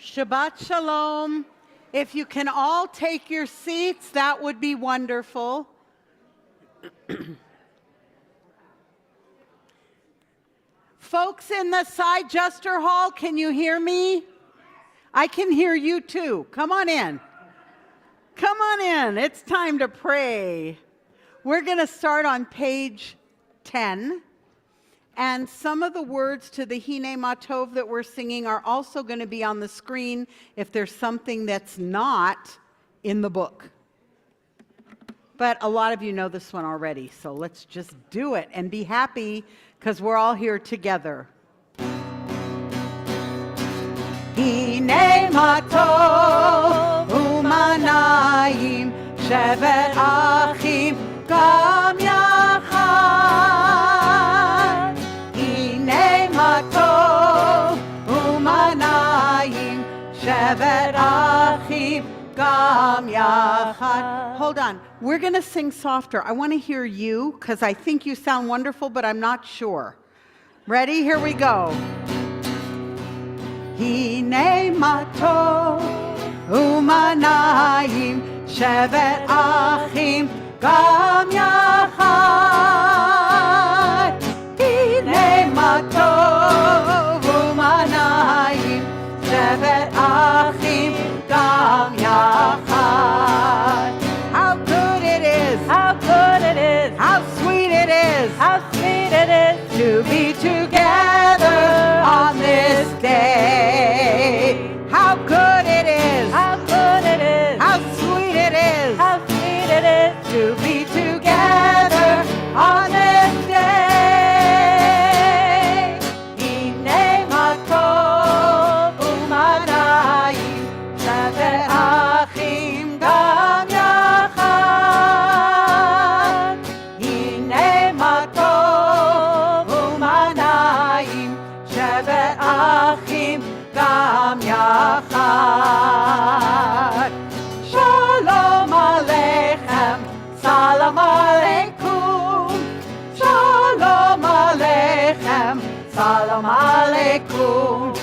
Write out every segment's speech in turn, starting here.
Shabbat Shalom. If you can all take your seats, that would be wonderful. Folks in the side Jester Hall, can you hear me? I can hear you too. Come on in. Come on in. It's time to pray. We're going to start on page 10. And some of the words to the Hine Matov that we're singing are also going to be on the screen if there's something that's not in the book. But a lot of you know this one already, so let's just do it and be happy because we're all here together. Hine Matov umanayim shevet achim gam yachad. Hine matov umanayim shevet achim gam yachad. Hold on. We're going to sing softer. I want to hear you because I think you sound wonderful, but I'm not sure. Ready? Here we go. Hine matov umanayim shevet achim gam yachad. Hine matov umanayim shevet achim gam yachad. How good it is! How good it is! How sweet it is! How sweet it is to be together on this day. How good it is! How good it is! How sweet it is! How sweet it is to be together on this day. Hine matov umanayim shevet achim gam yachad. Hine matov umanayim shevet achim gam yachad. Shalom aleichem, salam aleikum. Shalom aleichem, salam aleikum.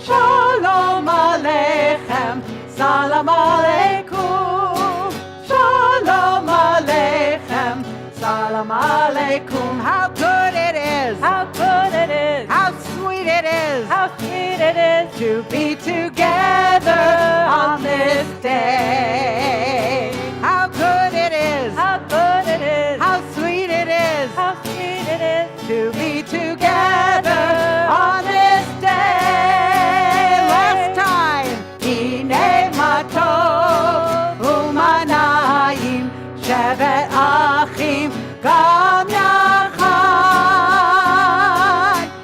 Shalom aleichem, salam aleikum. Shalom aleichem, salam aleikum. How good it is! How good it is! How sweet it is! How sweet it is to be together on this day. How good it is! How good it is! How sweet it is! How sweet it is to be together on this day. Last time. Hine matov umanayim shevet achim gam yachad.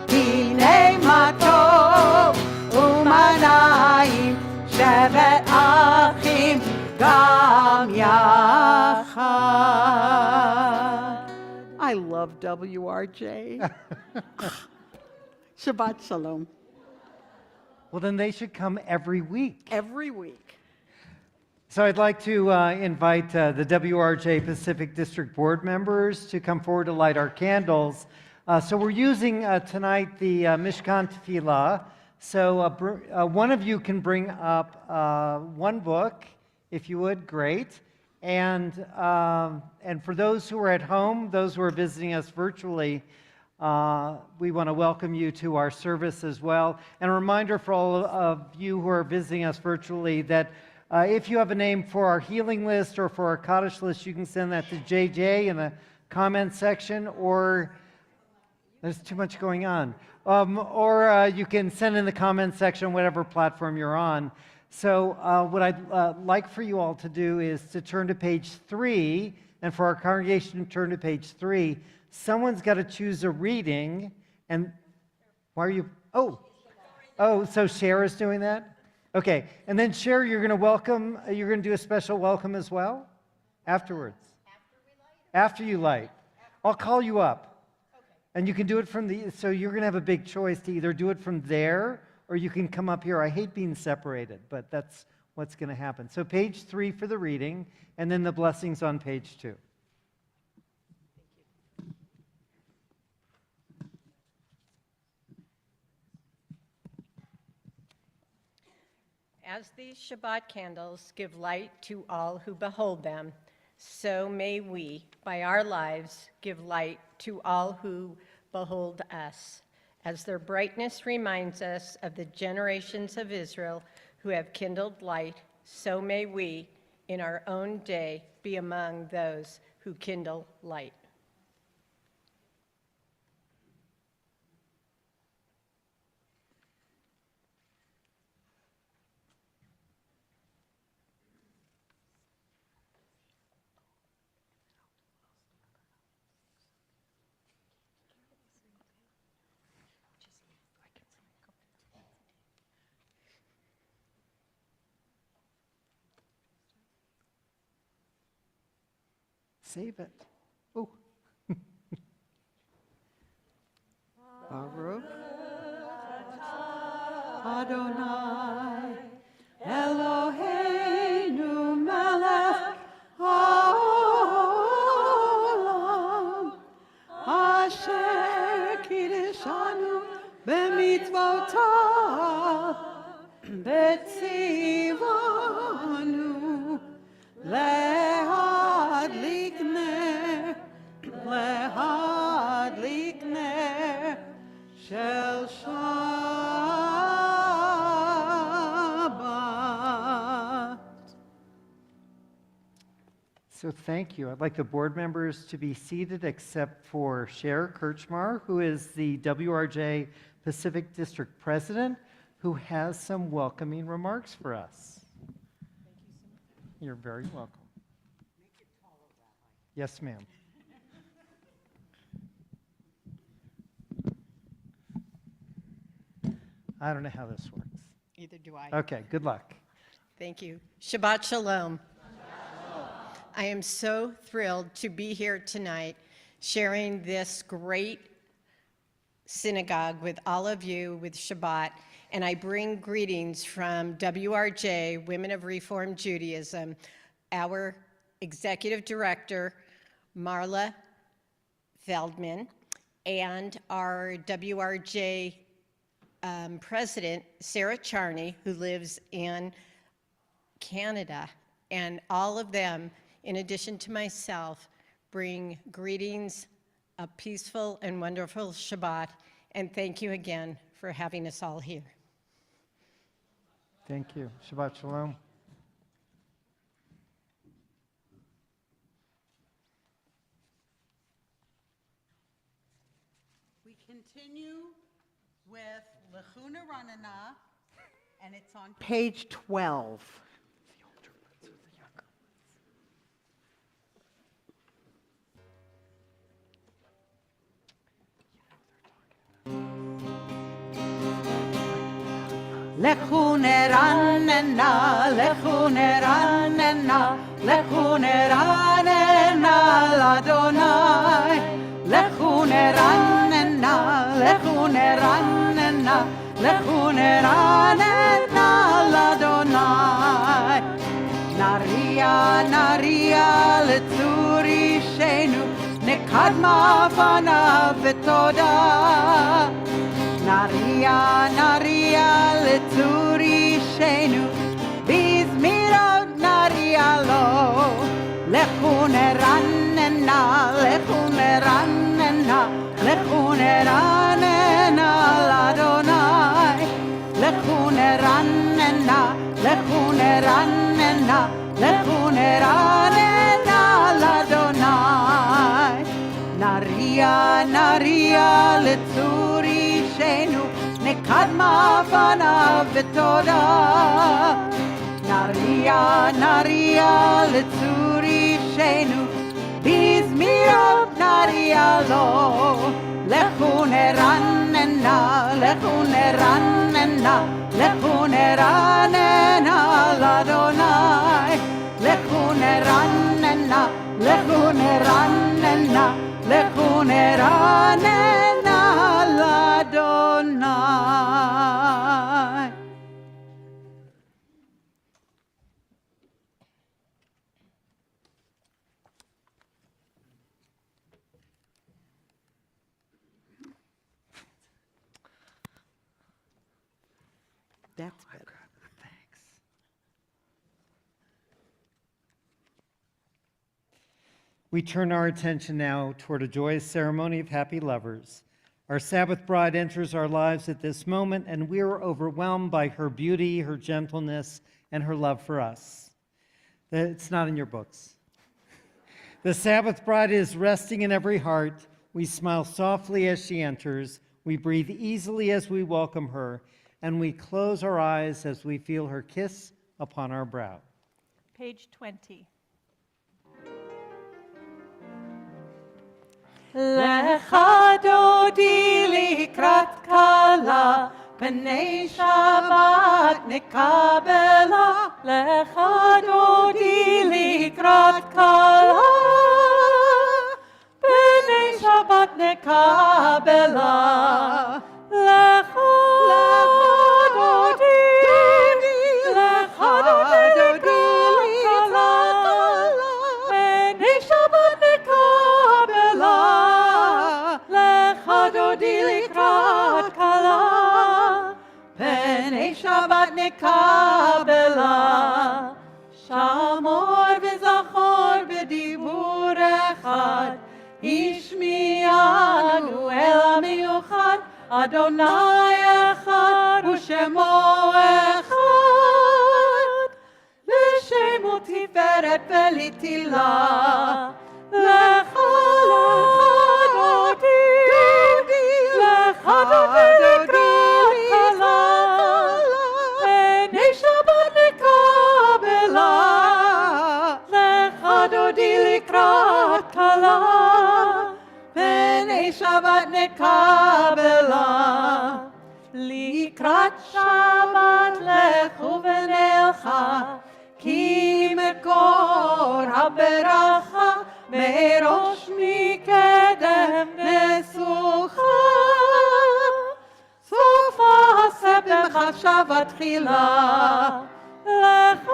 Hine matov umanayim shevet achim gam yachad. I love WRJ. Shabbat Shalom. Well, then they should come every week. Every week. So I'd like to invite the WRJ Pacific District Board members to come forward to light our candles. So we're using tonight the Mishkan Tefillah. So one of you can bring up one book, if you would, great. And for those who are at home, those who are visiting us virtually, we want to welcome you to our service as well. And a reminder for all of you who are visiting us virtually that if you have a name for our healing list or for our Kaddish list, you can send that to JJ in the comment section, or there's too much going on. Or you can send in the comment section, whatever platform you're on. So what I'd like for you all to do is to turn to page 3, and for our congregation to turn to page 3. Someone's got to choose a reading, and why are you? Oh, so Cher is doing that? Okay, and then Cher, you're going to welcome. You're going to do a special welcome as well, afterwards. After you light, I'll call you up, and you can do it from the. So you're going to have a big choice to either do it from there, or you can come up here. I hate being separated, but that's what's going to happen. So page 3 for the reading, and then the blessings on page 2. As these Shabbat candles give light to all who behold them, so may we, by our lives, give light to all who behold us, as their brightness reminds us of the generations of Israel who have kindled light, so may we, in our own day, be among those who kindle light. Save it. Oh. Baruch Adonai Eloheinu melech haolam asher kiddushanu b'mitzvotav b'tzivanu lehadlik ner shel Shabbat. So thank you. I'd like the board members to be seated except for Cher Kirchmar, who is the WRJ Pacific District President, who has some welcoming remarks for us. You're very welcome. Yes, ma'am. I don't know how this works. Either do I. Okay, good luck. Thank you. Shabbat Shalom. I am so thrilled to be here tonight sharing this great synagogue with all of you with Shabbat. And I bring greetings from WRJ, Women of Reformed Judaism, our executive director, Marla Feldman, and our WRJ president, Sarah Charney, who lives in Canada. And all of them, in addition to myself, bring greetings, a peaceful and wonderful Shabbat, and thank you again for having us all here. Thank you. Shabbat Shalom. We continue with Lechuna Ranana, and it's on page 12. Lechuneranena, lechuneranena, lechuneranena, l'Adonai. Lechuneranena, lechuneranena, lechuneranena, l'Adonai. Naria, naria, letzuri shenu, nekadma fanav v'toda. Naria, naria, letzuri shenu, bizmirot naria lo. Lechuneranena, lechuneranena, lechuneranena, l'Adonai. Lechuneranena, lechuneranena, lechuneranena, l'Adonai. Naria, naria, letzuri shenu, nekadma fanav v'toda. Naria, naria, letzuri shenu, bizmirot naria lo. Lechuneranena, lechuneranena, lechuneranena, l'Adonai. Lechuneranena, lechuneranena, lechuneranena, l'Adonai. That's better. Thanks. We turn our attention now toward a joyous ceremony of happy lovers. Our Sabbath bride enters our lives at this moment, and we are overwhelmed by her beauty, her gentleness, and her love for us. It's not in your books. The Sabbath bride is resting in every heart. We smile softly as she enters. We breathe easily as we welcome her, and we close our eyes as we feel her kiss upon our brow. Page 20. לך דודי לקראת כלה, פני שבת נקבלה. לך דודי לקראת כלה, פני שבת נקבלה. לך דודי, לך דודי לקראת כלה, פני שבת נקבלה. לך דודי לקראת כלה, פני שבת נקבלה. שמור וזכור בדיבור אחד, השמיענו אל המיוחד, אדוני אחד ושמו אחד, לשמו תפארת ולתהילה. לך דודי, לך דודי לקראת כלה, פני שבת נקבלה. לך דודי לקראת כלה, פני שבת נקבלה. לקראת שבת לכו ונלכה, כי מקור הברכה מראש מקדם נסוכה. סוף העשה במחשבה תחילה. לך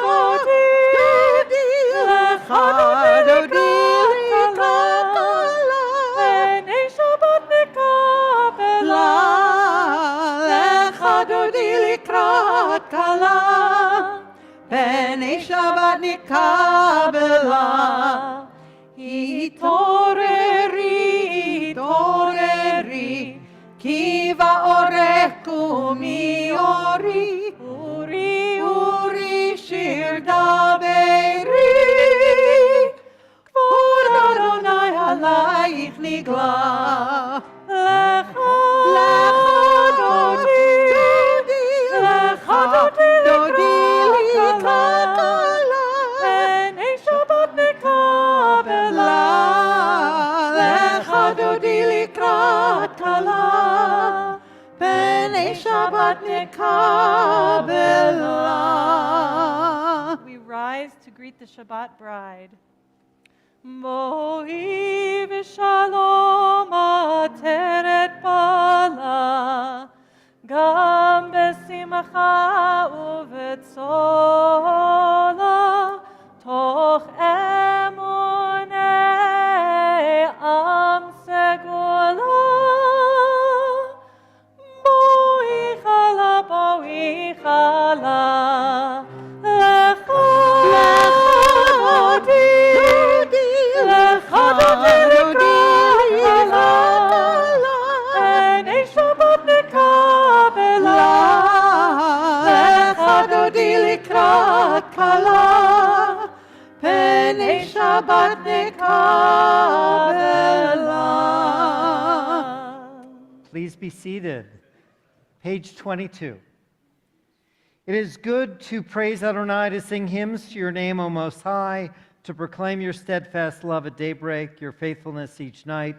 דודי, לך דודי לקראת כלה, פני שבת נקבלה. לך דודי לקראת כלה, פני שבת נקבלה. התעוררי, התעוררי, כי באורך קומי אורי. אורי, אורי, שיר דברי, כבוד אדוני עלייך נגלה. לך דודי, לך דודי לקראת כלה, פני שבת נקבלה. לך דודי לקראת כלה, פני שבת נקבלה. We rise to greet the Shabbat bride. בואי ושלום עטרת בעלה, גם בשמחה ובצולה, תוך אמוני עם סגולה. בואי חלה, בואי חלה, לך דודי, לך דודי לקראת כלה, פני שבת נקבלה. לך דודי לקראת כלה, פני שבת נקבלה. Please be seated. Page 22. It is good to praise Adonai, to sing hymns to your name, O Most High, to proclaim your steadfast love at daybreak, your faithfulness each night.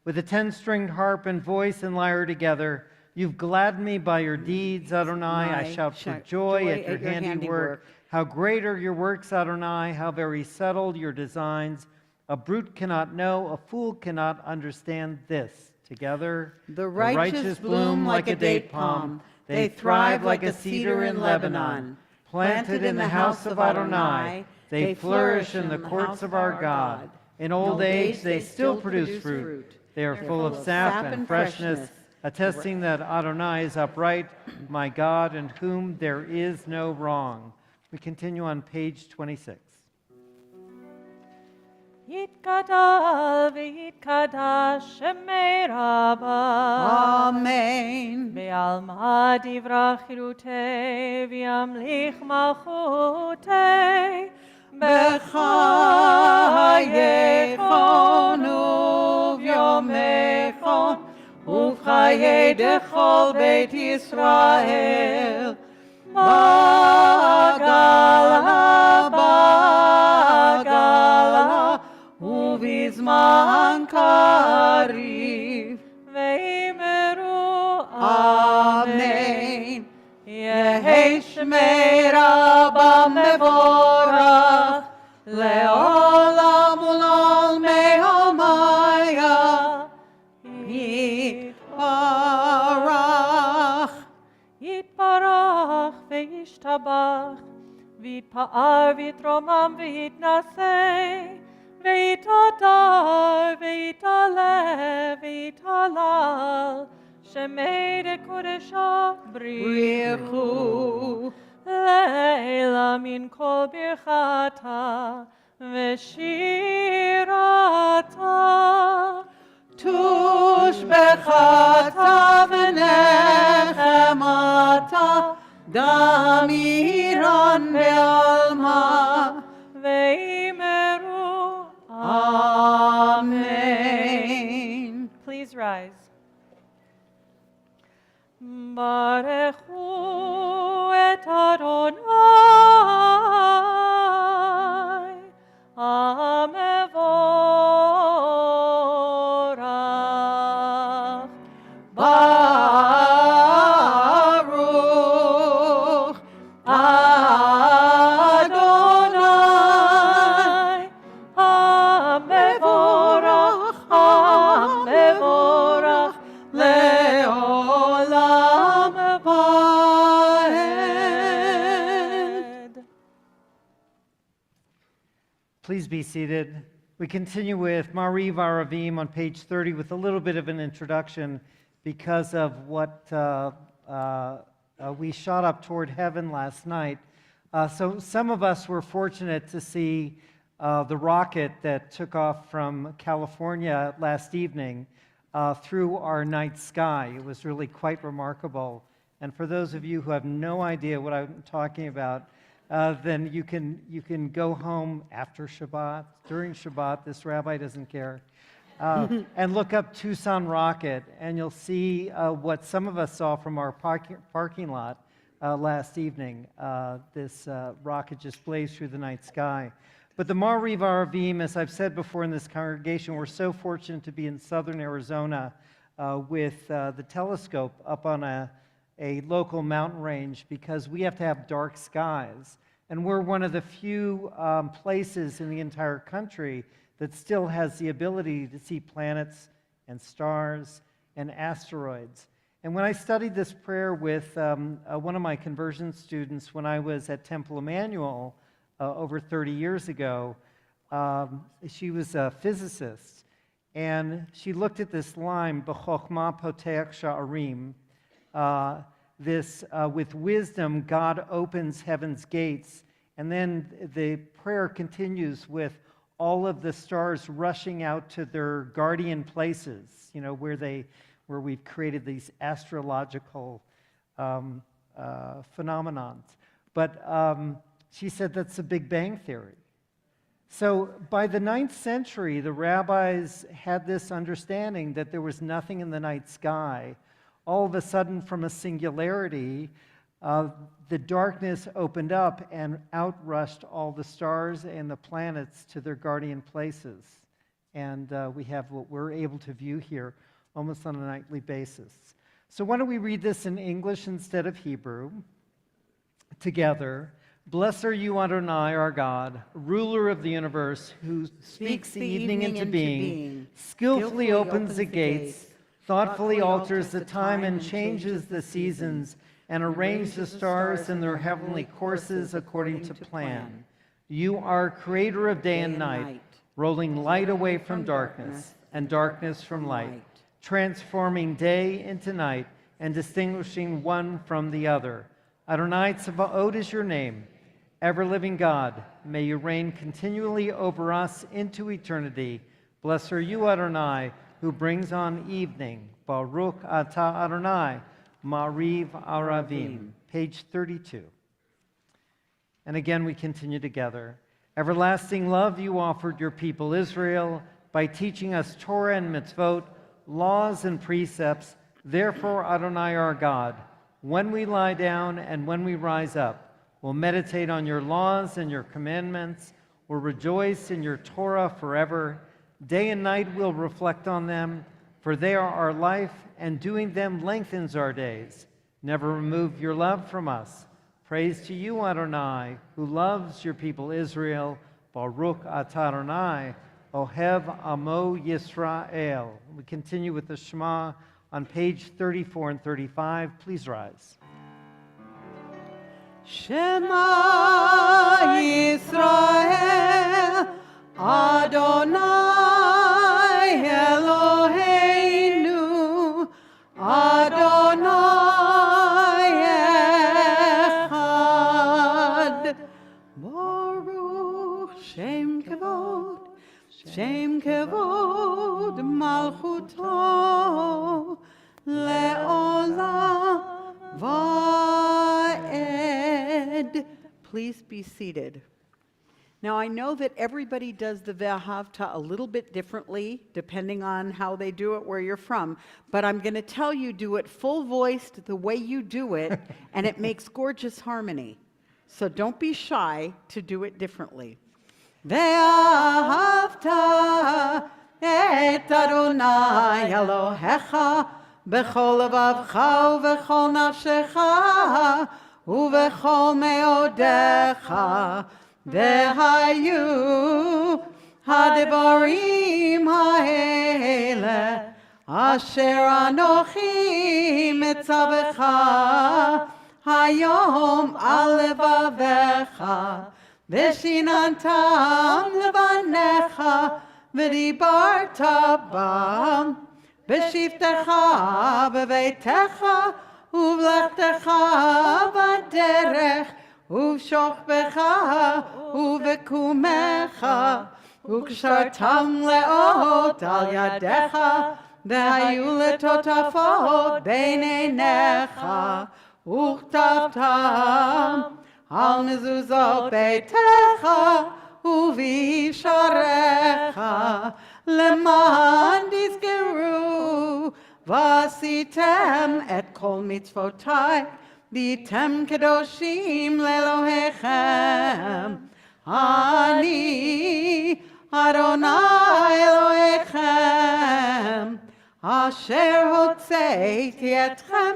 With a 10-stringed harp and voice and lyre together, you've gladdened me by your deeds, Adonai. I shout for joy at your handiwork. How great are your works, Adonai, how very settled your designs. A brute cannot know, a fool cannot understand this. Together, The righteous bloom like a date palm. They thrive like a cedar in Lebanon. Planted in the house of Adonai, they flourish in the courts of our God. in old age they still produce fruit. They are full of sap and freshness, attesting that Adonai is upright, my God, in whom there is no wrong. We continue on page 26. יתגדל ויתקדש שמי רבה. Amen. בעלמא דברה חירותי וימליך מלכותי. בחייכון וביומכון ובחיי דכל בית ישראל. בגלה בגלה ובזמן קריב. ואמרו אמן. יהי שמי רבה מבורך לעולם ולעולמי עולמיה. יתברך. יתברך וישתבח ויתפאר ויתרומם ויתנשא ויתהדר ויתעלה ויתהלל שמי דקודשא בריחו לילה מן כל ברכתה ושירתה. תושבחתה ונחמתה דמירן בעלמה. ואמרו Amen. Please rise. ברכו את אדוני המבורך. ברוך אדוני המבורך, המבורך לעולם ועד. Please be seated. We continue with Marie Varavim on page 30 with a little bit of an introduction because of what we shot up toward heaven last night. So some of us were fortunate to see the rocket that took off from California last evening through our night sky. It was really quite remarkable. And for those of you who have no idea what I'm talking about, then you can go home after Shabbat, during Shabbat, this rabbi doesn't care, and look up Tucson Rocket, and you'll see what some of us saw from our parking lot last evening. This rocket just blazed through the night sky. But the Ma'ariv Aravim, as I've said before in this congregation, we're so fortunate to be in southern Arizona with the telescope up on a local mountain range because we have to have dark skies. And we're one of the few places in the entire country that still has the ability to see planets and stars and asteroids. And when I studied this prayer with one of my conversion students when I was at Temple Emmanuel over 30 years ago, she was a physicist, and she looked at this line, B'chokhmah poteach sha'arim, with wisdom, God opens heaven's gates. And then the prayer continues with all of the stars rushing out to their guardian places, you know, where we've created these astrological phenomenons. But she said that's the Big Bang Theory. So by the 9th century, the rabbis had this understanding that there was nothing in the night sky. All of a sudden, from a singularity, the darkness opened up and outrushed all the stars and the planets to their guardian places. And we have what we're able to view here almost on a nightly basis. So why don't we read this in English instead of Hebrew together. Blessed are you, Adonai, our God, ruler of the universe, who speaks the evening into being, skillfully opens the gates, thoughtfully alters the time and changes the seasons, and arranges the stars in their heavenly courses according to plan. You are creator of day and night, rolling light away from darkness and darkness from light, transforming day into night and distinguishing one from the other. Adonai Tzavaot is your name. Ever-living God, may you reign continually over us into eternity. Blessed are you, Adonai, who brings on evening. Baruch atah Adonai, Mariv Aravim. Page 32. And again we continue together. Everlasting love you offered your people Israel by teaching us Torah and mitzvot, laws and precepts. Therefore, Adonai our God, when we lie down and when we rise up, we'll meditate on your laws and your commandments. We'll rejoice in your Torah forever. Day and night we'll reflect on them, for they are our life, and doing them lengthens our days. Never remove your love from us. Praise to you, Adonai, who loves your people Israel. Baruch atah Adonai, Ohev Amo Yisrael. We continue with the Shema on page 34 and 35. Please rise. Shema Yisrael, Adonai Eloheinu, Adonai Echad. Baruch Shem Kevod Malchuto, Le'olam Va'ed. Please be seated. Now, I know that everybody does the Ve'ahavta a little bit differently, depending on how they do it, where you're from. But I'm going to tell you, do it full-voiced the way you do it, and it makes gorgeous harmony. So don't be shy to do it differently. Ve'ahavta et Adonai Elohecha b'chol levavcha u'v'chol nafshecha u'v'chol meodecha v'hayu hadibarim ha'ele asher anochi mitzavecha hayom al levavecha v'shinantam levanecha v'dibarta bam בשבתך בביתך ובלכתך בדרך ובשוכבך ובקומך וקשרתם לאות על ידיך והיו לטוטפות בין עיניך וכתבתם על מזוזות ביתך ובשעריך למען תזכרו ועשיתם את כל מצוותיי והייתם קדושים לאלוהיכם. אני אדוני אלוהיכם אשר הוצאתי אתכם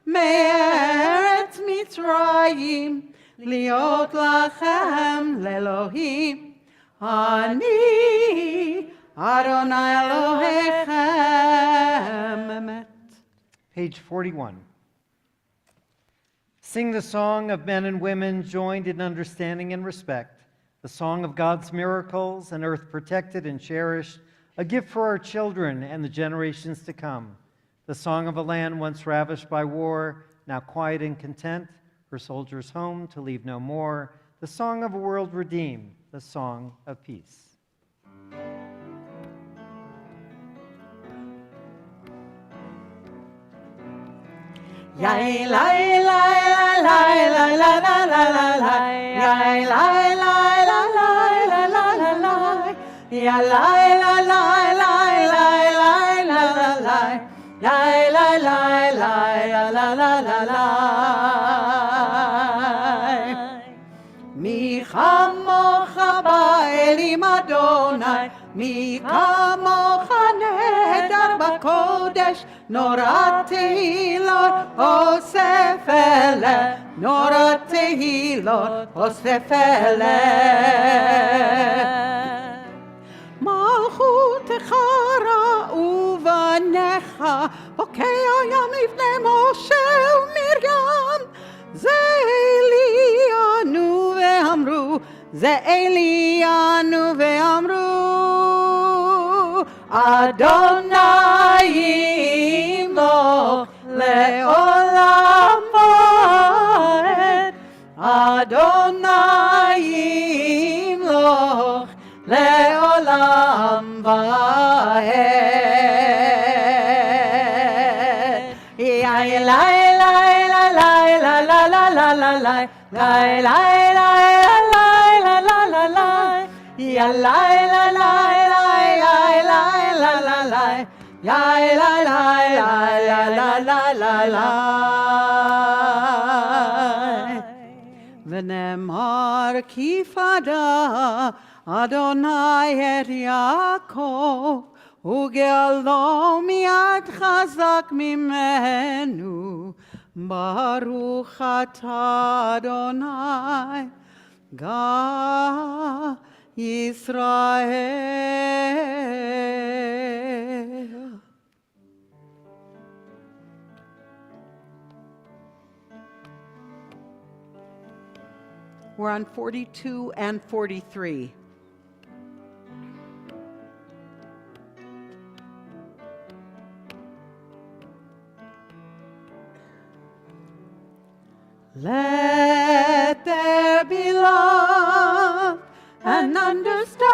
מארץ מצרים להיות לכם לאלוהים. אני Adonai Elohechem. Emet. Page 41. Sing the song of men and women joined in understanding and respect, the song of God's miracles, an earth protected and cherished, a gift for our children and the generations to come, the song of a land once ravished by war, now quiet and content, her soldiers home to leave no more, the song of a world redeemed, the song of peace. Yai lai lai lai lai lai lai lai lai lai. Yai lai lai lai lai lai lai lai lai. Yai lai lai lai lai lai lai lai lai lai. Yai lai lai lai lai lai lai lai. Mi chamocha ba'elim Adonai, mi kamocha nehedar b'kodesh, norat tehilot osef eleh, norat tehilot osef eleh. מלכותך ראו בניך, בוקע ים לפני משה ומרים, זה אלינו ואמרו, זה אלינו ואמרו, אדוני ימלוך לעולם ועד, אדוני olam vaed. Yai lai lai la lai la la la la la lai lai lai lai la lai la la la lai ya lai la lai lai lai lai la la lai yai lai lai lai la la la la lai. ונאמר כי פדה אדוני את יעקב וגאלו מיד חזק ממנו ברוך אתה אדוני גא ישראל. We're on 42 and 43. Let there be love and understanding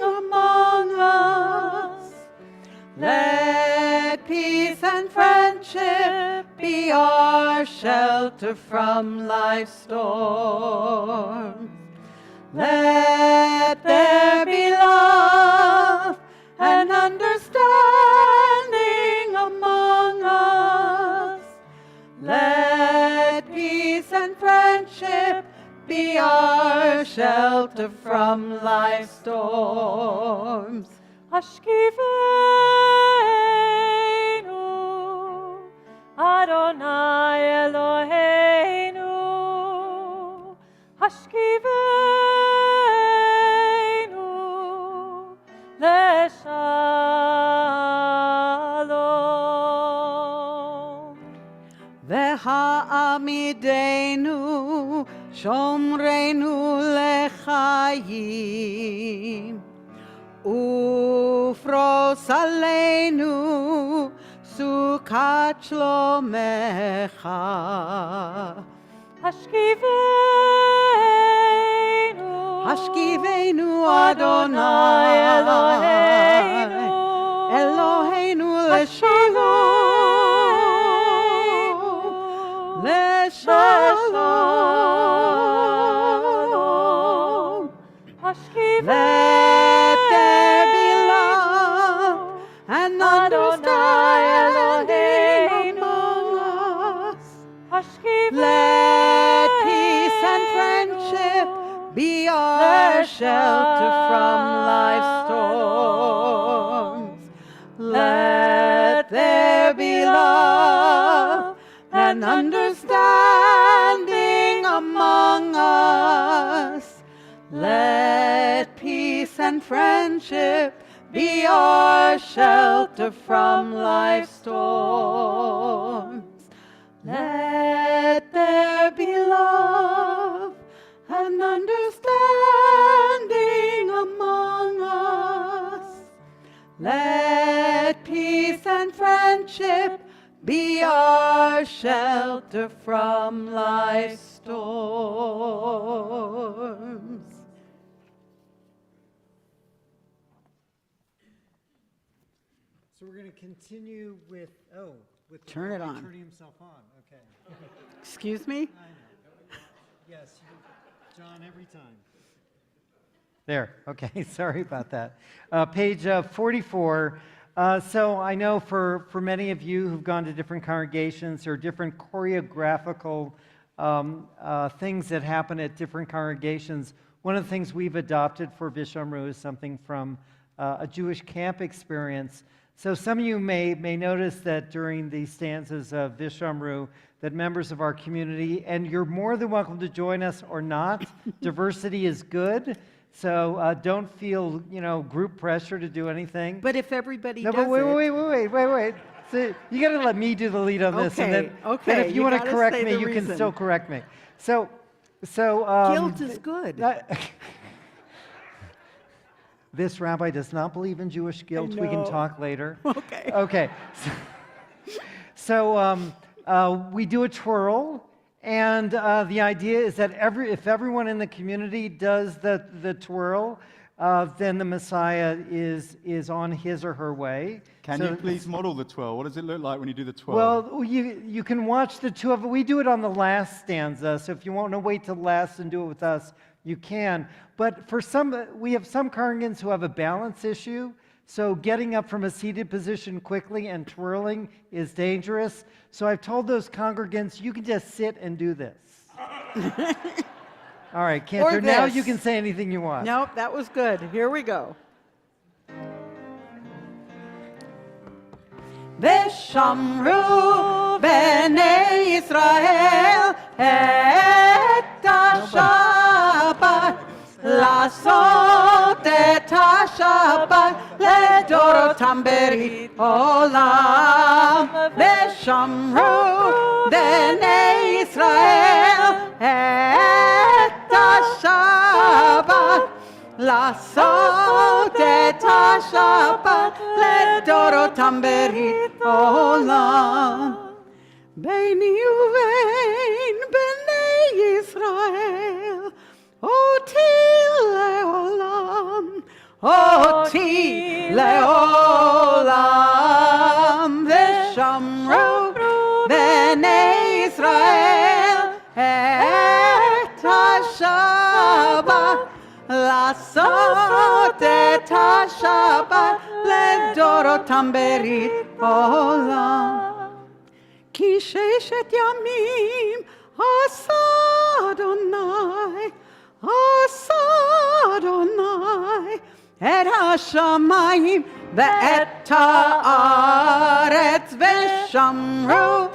among us. Let peace and friendship be our shelter from life's storms. Let there be love and understanding among us. Let peace and friendship be our shelter from life's storms. Hashkivenu, Adonai Eloheinu. Hashkivenu, leshalom. והעמידנו שומרנו לחיים ופרוס עלינו סוכת שלומך. השכיבנו אדוני אלוהינו לשלום לשלום. Let there be love and understanding among us. Let peace and friendship be our shelter from life's storms. Let there be love and understanding among us. Let peace and friendship be our shelter from life's storms. Let there be love and understanding among us. Let peace and friendship be our shelter from life's storms. So we're going to continue with, Turn it on. turning himself on. Okay. Excuse me? I know. Yes, John, every time. There, okay, sorry about that. Page 44. So I know for many of you who've gone to different congregations, there are different choreographical things that happen at different congregations. One of the things we've adopted for Vishamru is something from a Jewish camp experience. So some of you may notice that during the stanzas of Vishamru that members of our community, and you're more than welcome to join us or not, diversity is good. So don't feel, group pressure to do anything. But if everybody No, does but wait. it... So you got to let me do the lead on this, and then if you want to correct me, you can still correct me. So Guilt is good. This rabbi does not believe in Jewish guilt. We can talk later. Okay. Okay. So we do a twirl, and the idea is that if everyone in the community does the twirl, then the Messiah is on his or her way. Can you please model the 12? What does it look like when you do the 12? Well, you can watch the two of it. We do it on the last stanza, so if you want to wait till last and do it with us, you can. But for some, we have some congregants who have a balance issue, so getting up from a seated position quickly and twirling is dangerous. So I've told those congregants, you can just sit and do this. All right, Cantor, now you can say anything you want. Nope, that was good. Here we go. ושמרו בני ישראל את השבת, לעשות את השבת לדורותם ברית עולם. ושמרו בני ישראל את השבת, לעשות את השבת לדורותם ברית עולם. ביני ובין בני ישראל אותי לעולם, אותי לעולם. ושמרו בני ישראל את השבת, לעשות את השבת לדורותם ברית עולם. כי 6 ימים עשה אדוני, עשה אדוני את השמיים ואת הארץ. ושמרו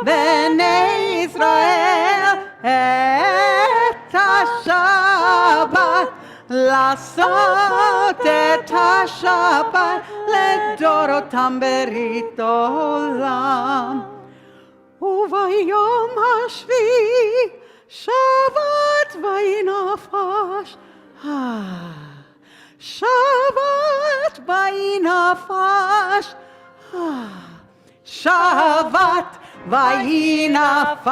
בני ישראל את השבת, לעשות את השבת לדורותם ברית עולם. וביום השביעי שבת וינפש, שבת וינפש, שבת וינפש.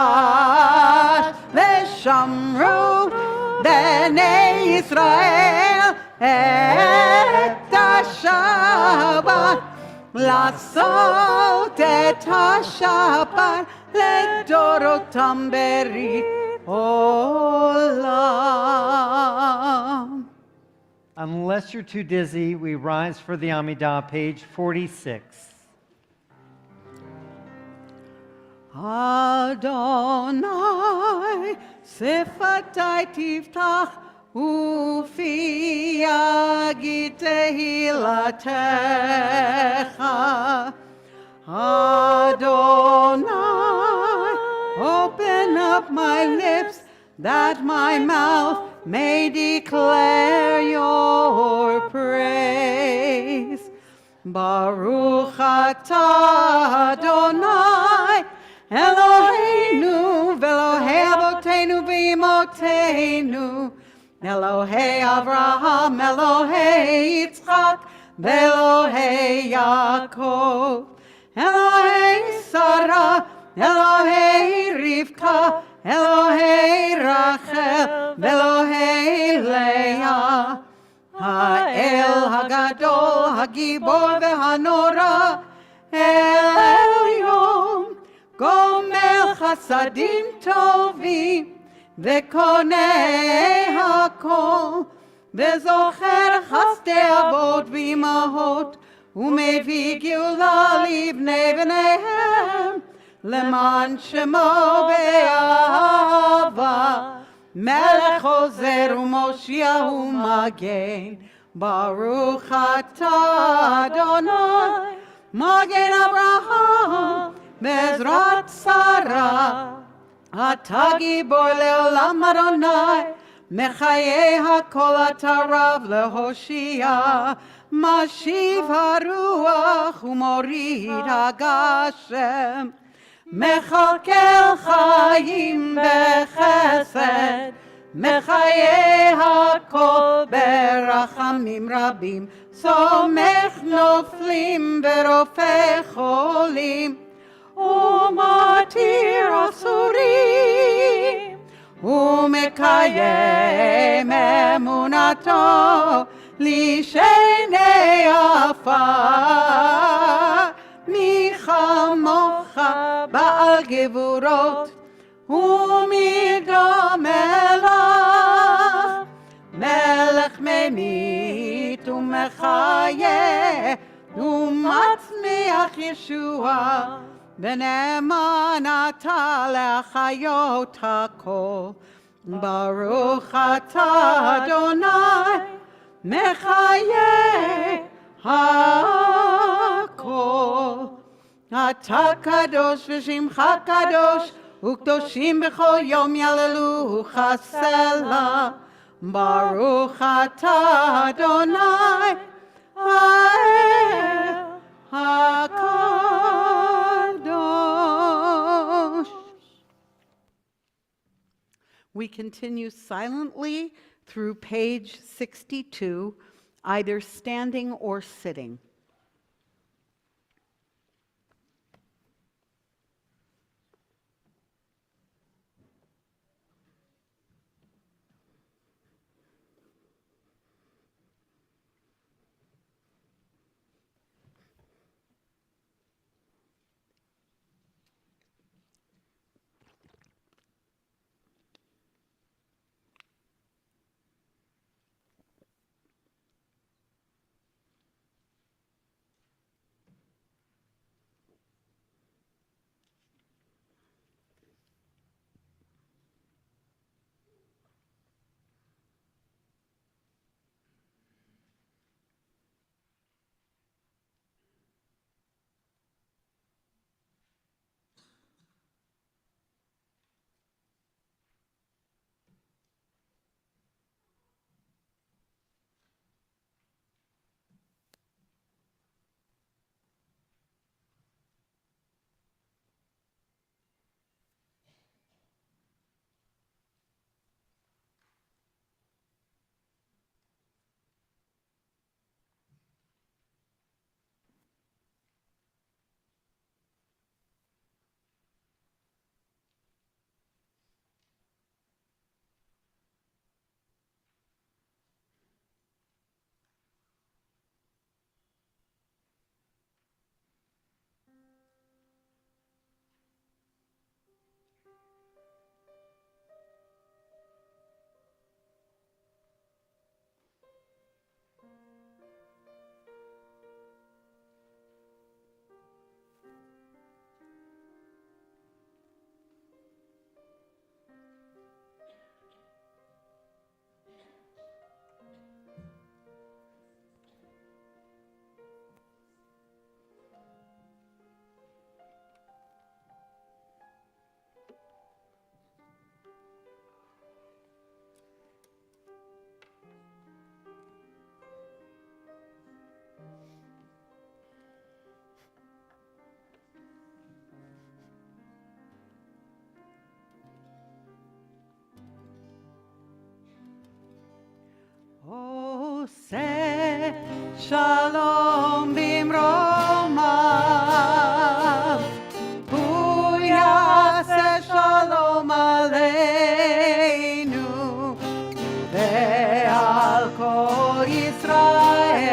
ושמרו בני ישראל את השבת, לעשות את השבת לדורותם ברית עולם. Unless you're too dizzy, we rise for the Amidah, page 46. אדוני שפתי תפתח ופי יגיד תהילתך. Adonai, open up my lips that my mouth may declare your praise. Baruch atah Adonai, Eloheinu ve'Elohei avoteinu ve'imoteinu, Elohei Avraham, Elohei Yitzchak, ve'Elohei Yaakov, Elohei Sarah, Elohei Rivka, Elohei Rachel, ve'Elohei Leah, Ha'el Hagadol, Hagibor ve'Hanora, El Elyon, Gomel Chasadim Tovim, וקונה הכל, וזוכר חסדי אבות ואימהות, ומביא גאולה לבני בניהם, למען שמו באהבה. מלך עוזר ומושיע ומגן, ברוך אתה אדוני, מגן אברהם בעזרת שרה. אתה גיבור לעולם אדוני, מחיי הכל אתה רב להושיע, משיב הרוח ומוריד הגשם, מכלכל חיים בחסד, מחיי הכל ברחמים רבים, סומך נופלים ורופא חולים, ומתיר אסורים, ומקיים אמונתו לי שני עפר, מי כמוך בעל גבורות, ומדומה לך, מלך ממית ומחיה, ומצמיח ישוע, ונאמן אתה להחיות הכל. ברוך אתה אדוני, מחיה הכל. אתה קדוש ושמך קדוש, וקדושים בכל יום יעללוך סלה. ברוך אתה אדוני, האל הקדוש. We continue silently through page 62, either standing or sitting. עושה שלום במרומיו, הוא יעשה שלום עלינו ועל כל ישראל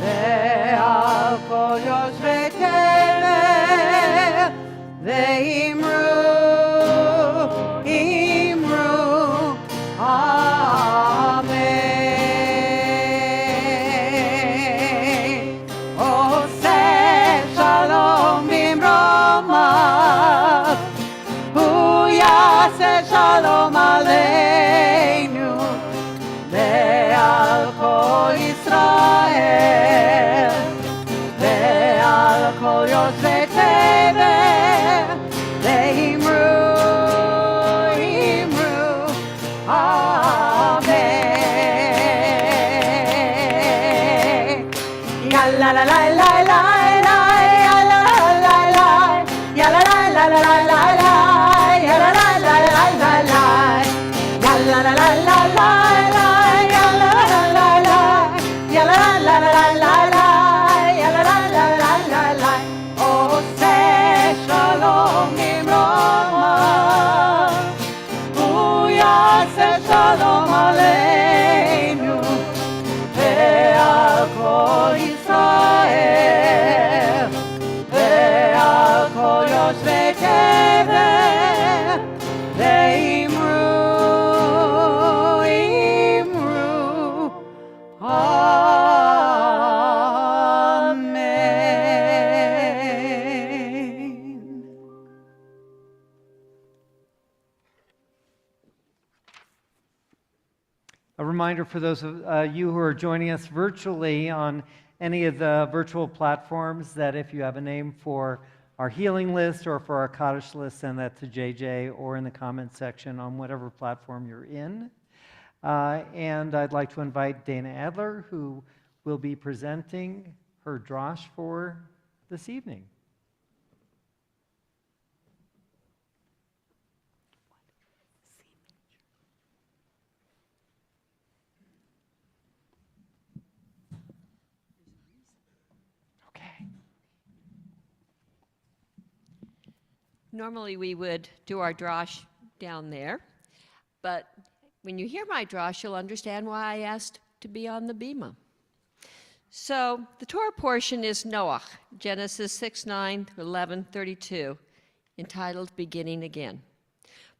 ועל כל יושבי תבל, ואמרו שלום עלינו ועל כל ישראל ועל כל יושבי תבל, ואמרו אמן. יאללה לה לה לה לה לה, יאללה לה לה, יאללה לה לה לה לה לה, יאללה לה לה לה לה לה, ותבל ואמרו Amen. A reminder for those of you who are joining us virtually on any of the virtual platforms that if you have a name for our healing list or for our Kaddish list, send that to JJ or in the comment section on whatever platform you're in. And I'd like to invite Dana Adler, who will be presenting her drosh for this evening. Okay. Normally we would do our drosh down there, but when you hear my drosh, you'll understand why I asked to be on the bima. So the Torah portion is Noach, Genesis 6:9 through 11:32, entitled Beginning Again.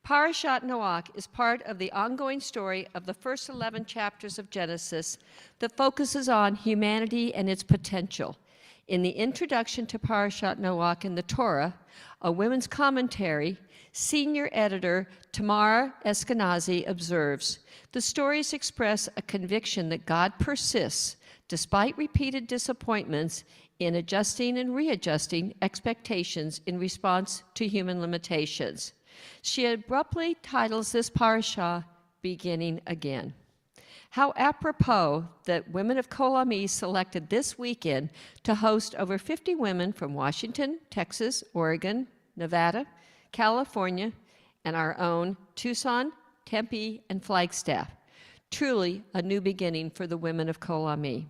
Parashat Noach is part of the ongoing story of the first 11 chapters of Genesis that focuses on humanity and its potential. In the introduction to Parashat Noach in the Torah, a women's commentary, senior editor Tamar Eskenazi observes, the stories express a conviction that God persists, despite repeated disappointments, in adjusting and readjusting expectations in response to human limitations. She abruptly titles this parasha, Beginning Again. How apropos that Women of Kol Ami selected this weekend to host over 50 women from Washington, Texas, Oregon, Nevada, California, and our own Tucson, Tempe, and Flagstaff. Truly a new beginning for the Women of Kol Ami.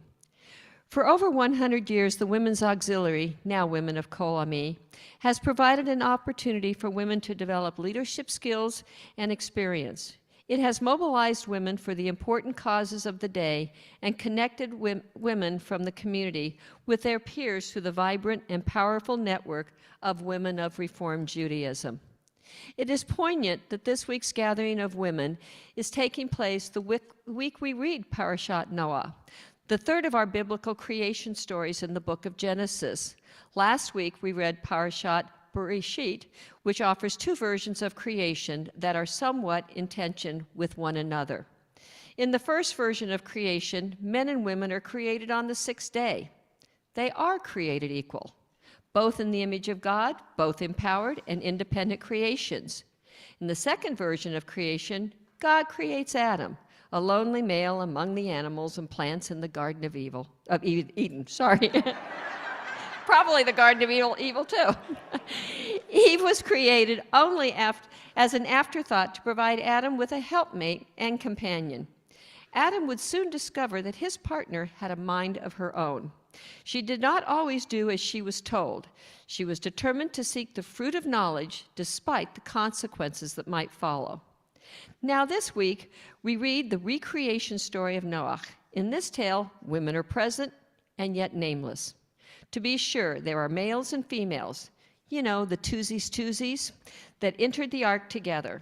For over 100 years, the Women's Auxiliary, now Women of Kol Ami, has provided an opportunity for women to develop leadership skills and experience. It has mobilized women for the important causes of the day and connected women from the community with their peers through the vibrant and powerful network of Women of Reform Judaism. It is poignant that this week's gathering of women is taking place the week we read Parashat Noah, the third of our biblical creation stories in the book of Genesis. Last week we read Parashat Bereshit, which offers two versions of creation that are somewhat in tension with one another. In the first version of creation, men and women are created on the sixth day. They are created equal, both in the image of God, both empowered and independent creations. In the second version of creation, God creates Adam, a lonely male among the animals and plants in the Garden of Eden. Probably the Garden of Evil too. Eve was created only as an afterthought to provide Adam with a helpmate and companion. Adam would soon discover that his partner had a mind of her own. She did not always do as she was told. She was determined to seek the fruit of knowledge despite the consequences that might follow. Now this week, we read the recreation story of Noach. In this tale, women are present and yet nameless. To be sure, there are males and females, you know, the twosies, that entered the ark together.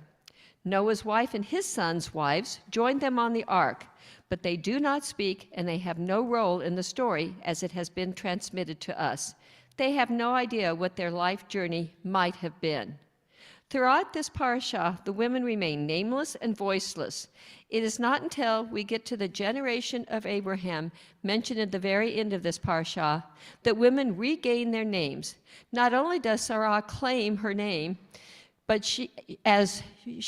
Noah's wife and his sons' wives joined them on the ark, but they do not speak and they have no role in the story as it has been transmitted to us. They have no idea what their life journey might have been. Throughout this parasha, the women remain nameless and voiceless. It is not until we get to the generation of Abraham, mentioned at the very end of this parasha, that women regain their names. Not only does Sarah claim her name, but as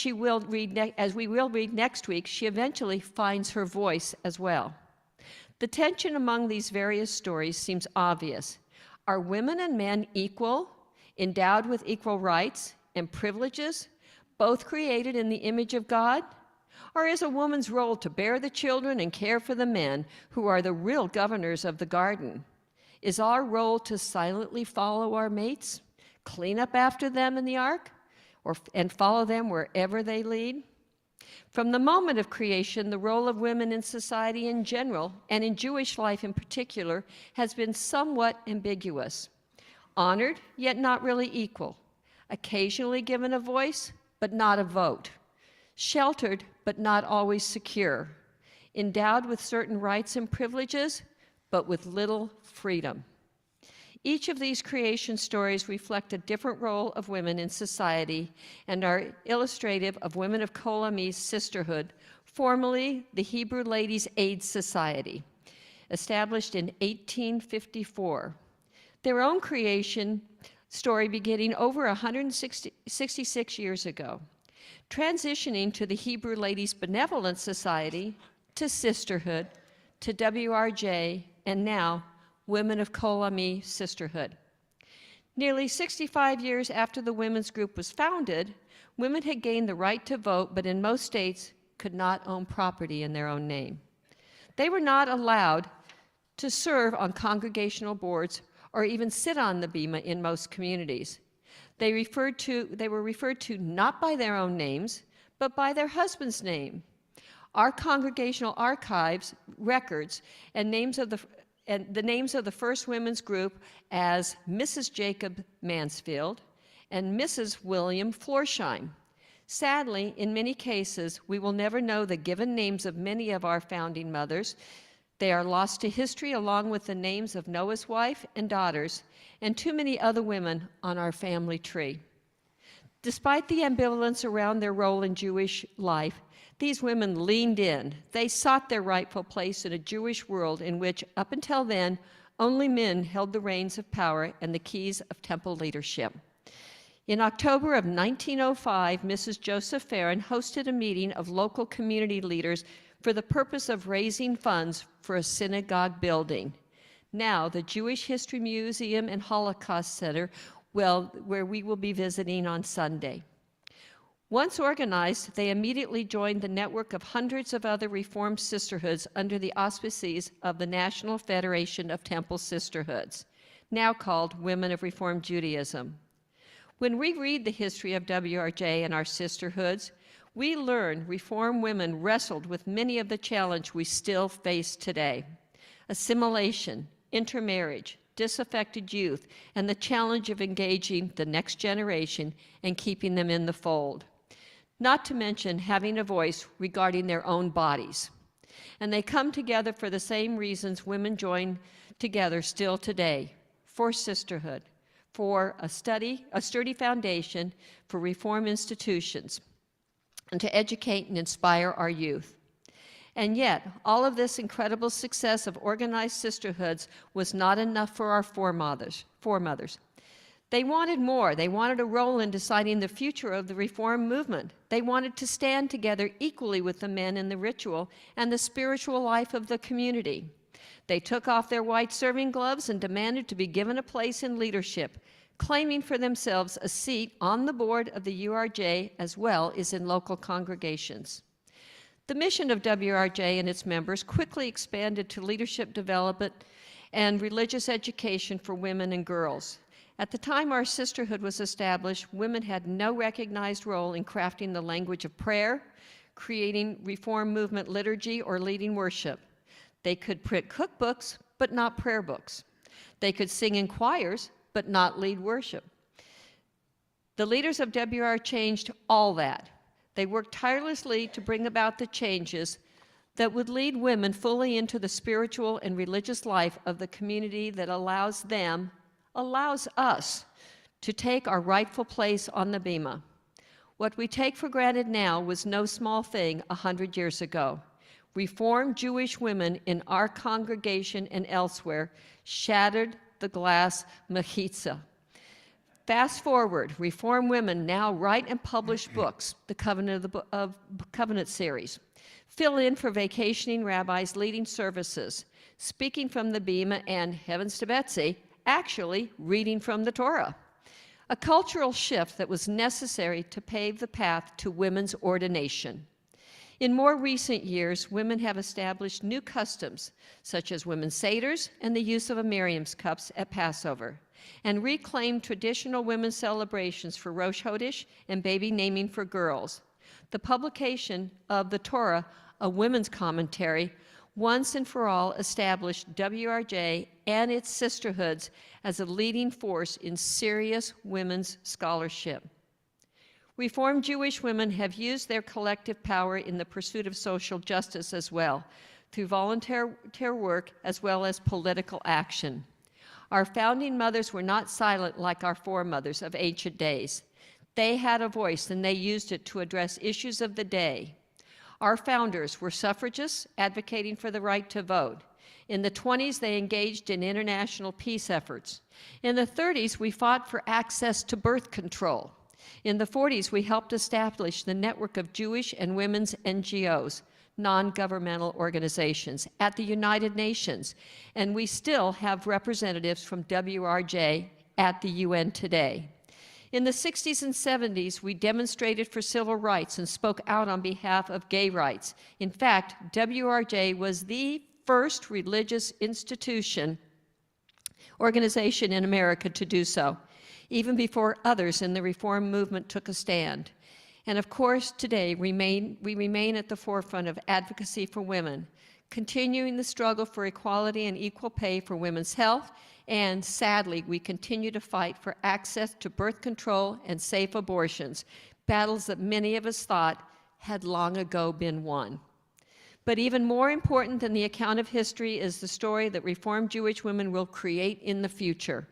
we will read next week, she eventually finds her voice as well. The tension among these various stories seems obvious. Are women and men equal, endowed with equal rights and privileges, both created in the image of God? Or is a woman's role to bear the children and care for the men who are the real governors of the garden? Is our role to silently follow our mates, clean up after them in the ark, and follow them wherever they lead? From the moment of creation, the role of women in society in general, and in Jewish life in particular, has been somewhat ambiguous. Honored, yet not really equal. occasionally given a voice, but not a vote, sheltered, but not always secure, endowed with certain rights and privileges, but with little freedom. Each of these creation stories reflect a different role of women in society and are illustrative of Women of Kol Ami's sisterhood, formerly the Hebrew Ladies' Aid Society, established in 1854. Their own creation story beginning over 166 years ago, transitioning to the Hebrew Ladies Benevolent Society, to Sisterhood, to WRJ, and now Women of Kol Ami Sisterhood. Nearly 65 years after the women's group was founded, women had gained the right to vote, but in most states could not own property in their own name. They were not allowed to serve on congregational boards or even sit on the bema in most communities. They were referred to not by their own names, but by their husband's name. Our congregational archives, records, and the names of the first women's group as Mrs. Jacob Mansfield and Mrs. William Florsheim. Sadly, in many cases, we will never know the given names of many of our founding mothers. They are lost to history along with the names of Noah's wife and daughters and too many other women on our family tree. Despite the ambivalence around their role in Jewish life, these women leaned in. They sought their rightful place in a Jewish world in which, up until then, only men held the reins of power and the keys of temple leadership. In October of 1905, Mrs. Joseph Farron hosted a meeting of local community leaders for the purpose of raising funds for a synagogue building. Now, the Jewish History Museum and Holocaust Center, where we will be visiting on Sunday. Once organized, they immediately joined the network of hundreds of other Reformed sisterhoods under the auspices of the National Federation of Temple Sisterhoods, now called Women of Reformed Judaism. When we read the history of WRJ and our sisterhoods, we learn Reformed women wrestled with many of the challenges we still face today: assimilation, intermarriage, disaffected youth, and the challenge of engaging the next generation and keeping them in the fold. Not to mention having a voice regarding their own bodies. And they come together for the same reasons women join together still today: for sisterhood, for a sturdy foundation for reform institutions, and to educate and inspire our youth. And yet, all of this incredible success of organized sisterhoods was not enough for our foremothers. They wanted more. They wanted a role in deciding the future of the reform movement. They wanted to stand together equally with the men in the ritual and the spiritual life of the community. They took off their white serving gloves and demanded to be given a place in leadership, claiming for themselves a seat on the board of the URJ as well as in local congregations. The mission of WRJ and its members quickly expanded to leadership development and religious education for women and girls. At the time our sisterhood was established, women had no recognized role in crafting the language of prayer, creating reform movement liturgy, or leading worship. They could print cookbooks, but not prayer books. They could sing in choirs, but not lead worship. The leaders of WR changed all that. They worked tirelessly to bring about the changes that would lead women fully into the spiritual and religious life of the community that allows us to take our rightful place on the bema. What we take for granted now was no small thing 100 years ago. Reformed Jewish women in our congregation and elsewhere shattered the glass mechitza. Fast forward, Reformed women now write and publish books, the Covenant series, fill in for vacationing rabbis leading services, speaking from the bema, and, heavens to Betsy, actually reading from the Torah. A cultural shift that was necessary to pave the path to women's ordination. In more recent years, women have established new customs, such as women's seders and the use of a Miriam's cups at Passover, and reclaimed traditional women's celebrations for Rosh Chodesh and baby naming for girls. The publication of the Torah, a women's commentary, once and for all established WRJ and its sisterhoods as a leading force in serious women's scholarship. Reformed Jewish women have used their collective power in the pursuit of social justice as well, through volunteer work as well as political action. Our founding mothers were not silent like our foremothers of ancient days. They had a voice and they used it to address issues of the day. Our founders were suffragists advocating for the right to vote. In the 20s, they engaged in international peace efforts. In the 30s, we fought for access to birth control. In the 40s, we helped establish the network of Jewish and women's NGOs, non-governmental organizations, at the United Nations, and we still have representatives from WRJ at the UN today. In the 60s and 70s, we demonstrated for civil rights and spoke out on behalf of gay rights. In fact, WRJ was the first religious organization in America to do so, even before others in the reform movement took a stand. And of course, today, we remain at the forefront of advocacy for women, continuing the struggle for equality and equal pay for women's health, and sadly, we continue to fight for access to birth control and safe abortions, battles that many of us thought had long ago been won. But even more important than the account of history is the story that Reformed Jewish women will create in the future.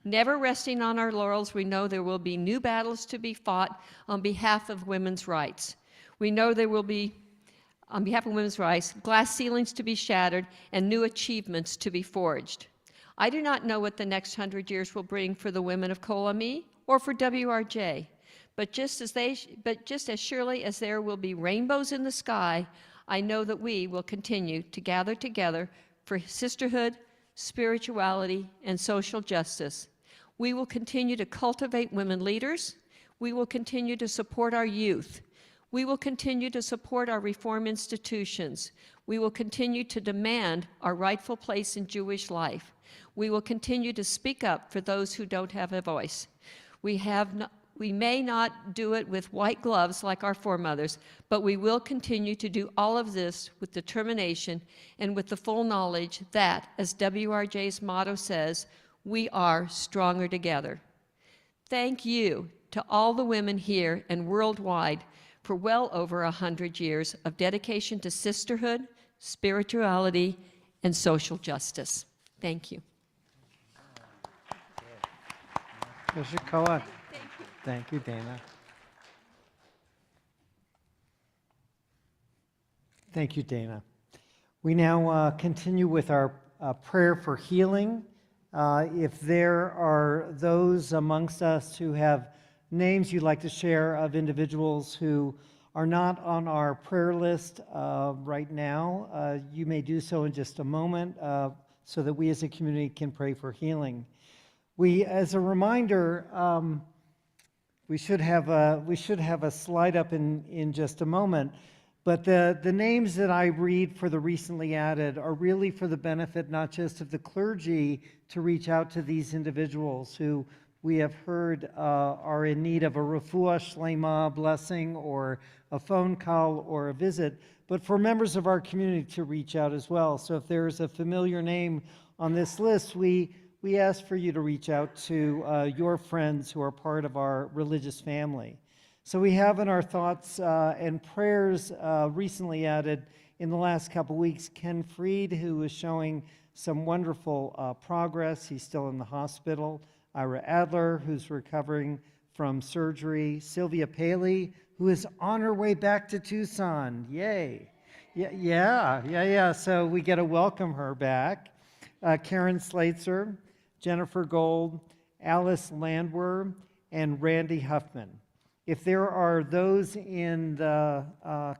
Never resting on our laurels, we know there will be new battles to be fought on behalf of women's rights. We know there will be, on behalf of women's rights, glass ceilings to be shattered and new achievements to be forged. I do not know what the next 100 years will bring for the women of Kol Ami or for WRJ, but just as surely as there will be rainbows in the sky, I know that we will continue to gather together for sisterhood, spirituality, and social justice. We will continue to cultivate women leaders. We will continue to support our youth. We will continue to support our reform institutions. We will continue to demand our rightful place in Jewish life. We will continue to speak up for those who don't have a voice. We may not do it with white gloves like our foremothers, but we will continue to do all of this with determination and with the full knowledge that, as WRJ's motto says, we are stronger together. Thank you to all the women here and worldwide for well over 100 years of dedication to sisterhood, spirituality, and social justice. Thank you. Mr. Koa. Thank you, Dana. Thank you, Dana. We now continue with our prayer for healing. If there are those amongst us who have names you'd like to share of individuals who are not on our prayer list right now, you may do so in just a moment so that we as a community can pray for healing. We, as a reminder, we should have a slide up in just a moment, but the names that I read for the recently added are really for the benefit not just of the clergy to reach out to these individuals who we have heard are in need of a refuah shlema blessing or a phone call or a visit, but for members of our community to reach out as well. So if there is a familiar name on this list, we ask for you to reach out to your friends who are part of our religious family. So we have in our thoughts and prayers recently added in the last couple weeks, Ken Freed, who is showing some wonderful progress. He's still in the hospital. Ira Adler, who's recovering from surgery. Sylvia Paley, who is on her way back to Tucson. Yay. Yeah. So we get to welcome her back. Karen Slater, Jennifer Gold, Alice Landwer, and Randy Huffman. If there are those in the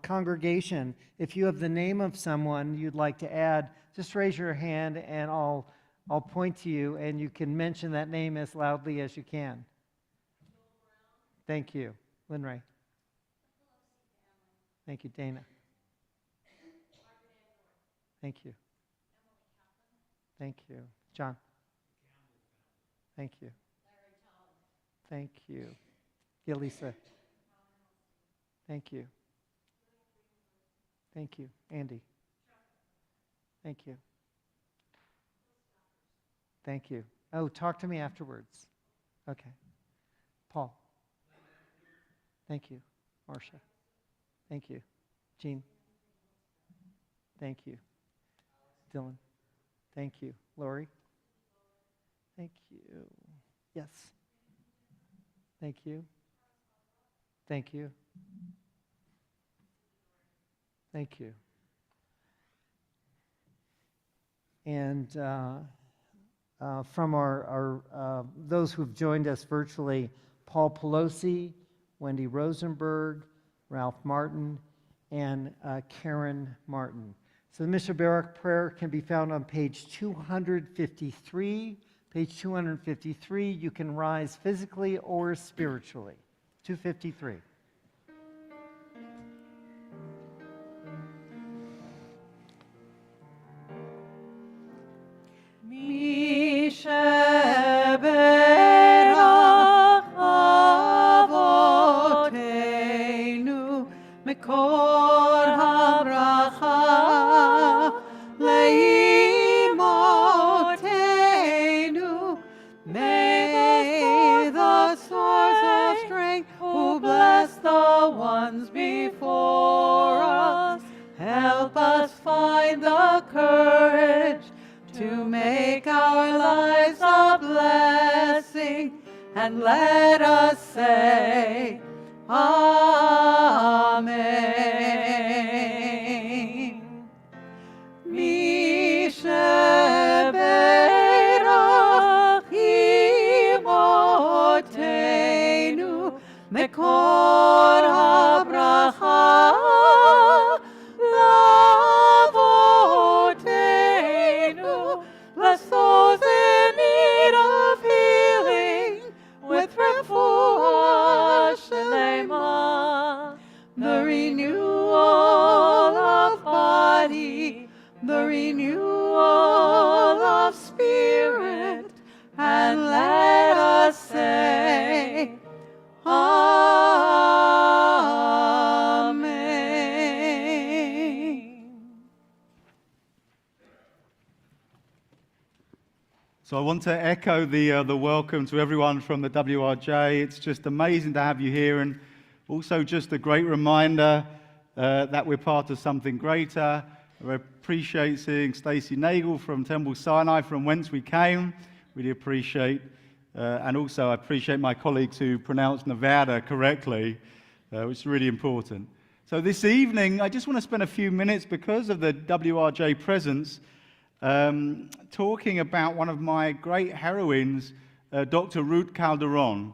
congregation, if you have the name of someone you'd like to add, just raise your hand and I'll point to you and you can mention that name as loudly as you can. Thank you. Lynn Ray. Thank you, Dana. Thank you. Thank you. John. Thank you. Thank you. Elisa. Thank you. Thank you. Andy. Thank you. Thank you. Oh, talk to me afterwards. Okay. Paul. Thank you. Marcia. Thank you. Jean. Thank you. Dylan. Thank you. Lori. Thank you. Yes. Thank you. Thank you. Thank you. And from our those who've joined us virtually, Paul Pelosi, Wendy Rosenberg, Ralph Martin, and Karen Martin. So the Mishra Barak prayer can be found on page 253. Page 253, you can rise physically or spiritually. 253. מקור הברכה לאמותינו. May the source of strength who bless the ones before us help us find the courage to make our lives a blessing, and let us say Amen. Misheberach imotenu mekor habracha lavotenu. Bless those in need of healing with refuah shlema, the renewal of body, the renewal of spirit, and let us say Amen. So I want to echo the welcome to everyone from the WRJ. It's just amazing to have you here, and also just a great reminder that we're part of something greater. I appreciate seeing Stacey Nagel from Temple Sinai, from whence we came. Really appreciate. And also I appreciate my colleagues who pronounced Nevada correctly, which is really important. So this evening, I just want to spend a few minutes, because of the WRJ presence, talking about one of my great heroines, Dr. Ruth Calderon.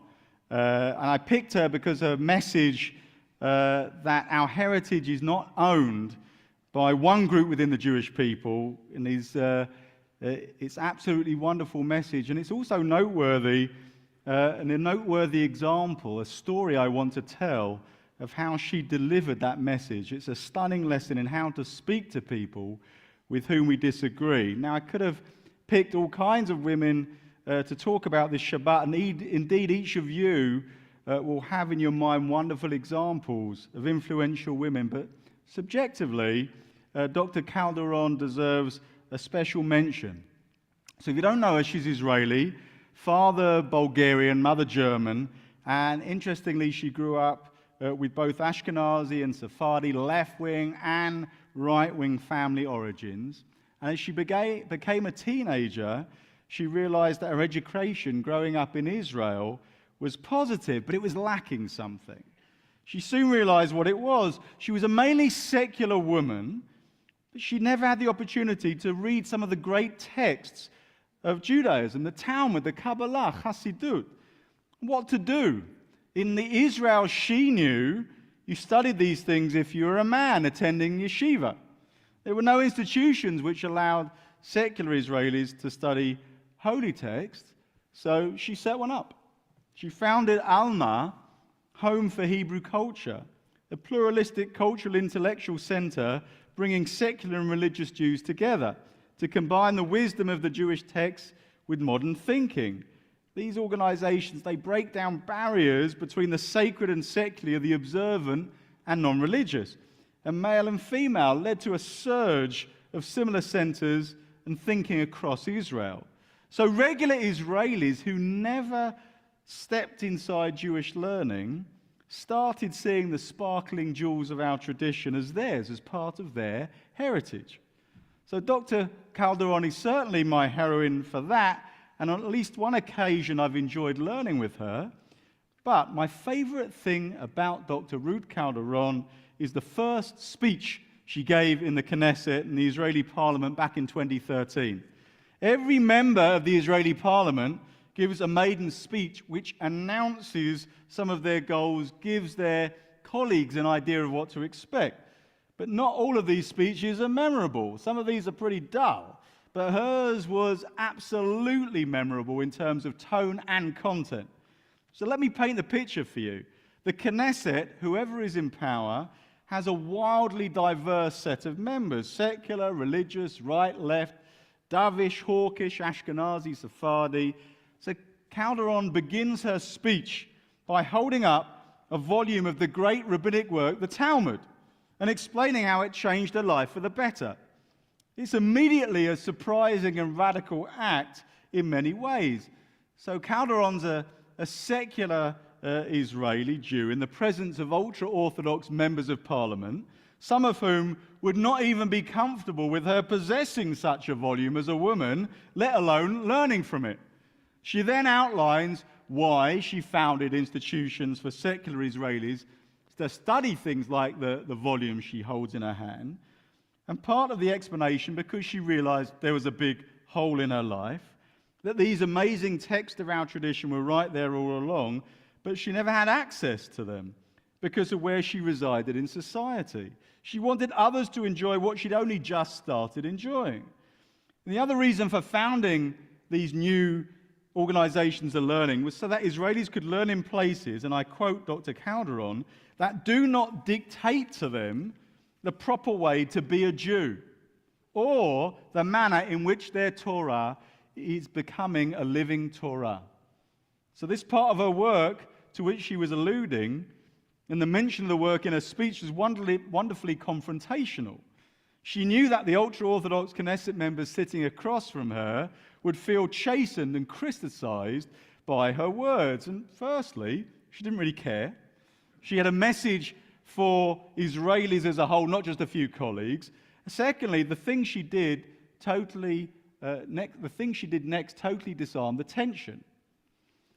And I picked her because her message that our heritage is not owned by one group within the Jewish people. And it's absolutely wonderful message. And it's also noteworthy, and a noteworthy example, a story I want to tell of how she delivered that message. It's a stunning lesson in how to speak to people with whom we disagree. Now, I could have picked all kinds of women to talk about this Shabbat, and indeed each of you will have in your mind wonderful examples of influential women, but subjectively, Dr. Calderon deserves a special mention. So if you don't know her, she's Israeli, father Bulgarian, mother German, and interestingly, she grew up with both Ashkenazi and Sephardi left-wing and right-wing family origins. And as she became a teenager, she realized that her education growing up in Israel was positive, but it was lacking something. She soon realized what it was. She was a mainly secular woman, but she never had the opportunity to read some of the great texts of Judaism, the Talmud, the Kabbalah, Hasidut. What to do? In the Israel she knew, you studied these things if you were a man attending yeshiva. There were no institutions which allowed secular Israelis to study holy texts, so she set one up. She founded Alma, Home for Hebrew Culture, a pluralistic cultural intellectual center bringing secular and religious Jews together to combine the wisdom of the Jewish texts with modern thinking. These organizations, they break down barriers between the sacred and secular, the observant and non-religious. And male and female led to a surge of similar centers and thinking across Israel. So regular Israelis who never stepped inside Jewish learning started seeing the sparkling jewels of our tradition as theirs, as part of their heritage. So Dr. Calderon is certainly my heroine for that, and on at least one occasion I've enjoyed learning with her. But my favorite thing about Dr. Ruth Calderon is the first speech she gave in the Knesset, in the Israeli parliament, back in 2013. Every member of the Israeli parliament gives a maiden speech which announces some of their goals, gives their colleagues an idea of what to expect. But not all of these speeches are memorable. Some of these are pretty dull. But hers was absolutely memorable in terms of tone and content. So let me paint the picture for you. The Knesset, whoever is in power, has a wildly diverse set of members: secular, religious, right, left, Davish, hawkish, Ashkenazi, Sephardi. So Calderon begins her speech by holding up a volume of the great rabbinic work, the Talmud, and explaining how it changed her life for the better. It's immediately a surprising and radical act in many ways. So Calderon's a secular Israeli Jew in the presence of ultra-Orthodox members of parliament, some of whom would not even be comfortable with her possessing such a volume as a woman, let alone learning from it. She then outlines why she founded institutions for secular Israelis to study things like the volume she holds in her hand. And part of the explanation, because she realized there was a big hole in her life, that these amazing texts of our tradition were right there all along, but she never had access to them because of where she resided in society. She wanted others to enjoy what she'd only just started enjoying. And the other reason for founding these new organizations of learning was so that Israelis could learn in places, and I quote Dr. Calderon, that do not dictate to them the proper way to be a Jew, or the manner in which their Torah is becoming a living Torah. So this part of her work to which she was alluding, and the mention of the work in her speech, was wonderfully confrontational. She knew that the ultra-Orthodox Knesset members sitting across from her would feel chastened and criticized by her words. And firstly, she didn't really care. She had a message for Israelis as a whole, not just a few colleagues. Secondly, the thing she did next totally disarmed the tension.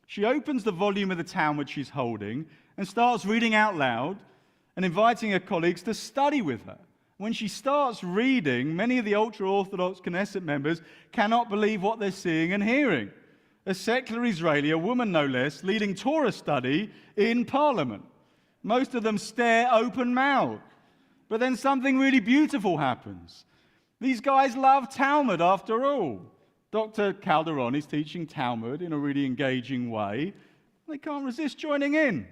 She opens the volume of the Talmud she's holding and starts reading out loud and inviting her colleagues to study with her. When she starts reading, many of the ultra-Orthodox Knesset members cannot believe what they're seeing and hearing. A secular Israeli, a woman no less, leading Torah study in Parliament. Most of them stare open-mouthed. But then something really beautiful happens. These guys love Talmud after all. Dr. Calderon is teaching Talmud in a really engaging way. They can't resist joining in.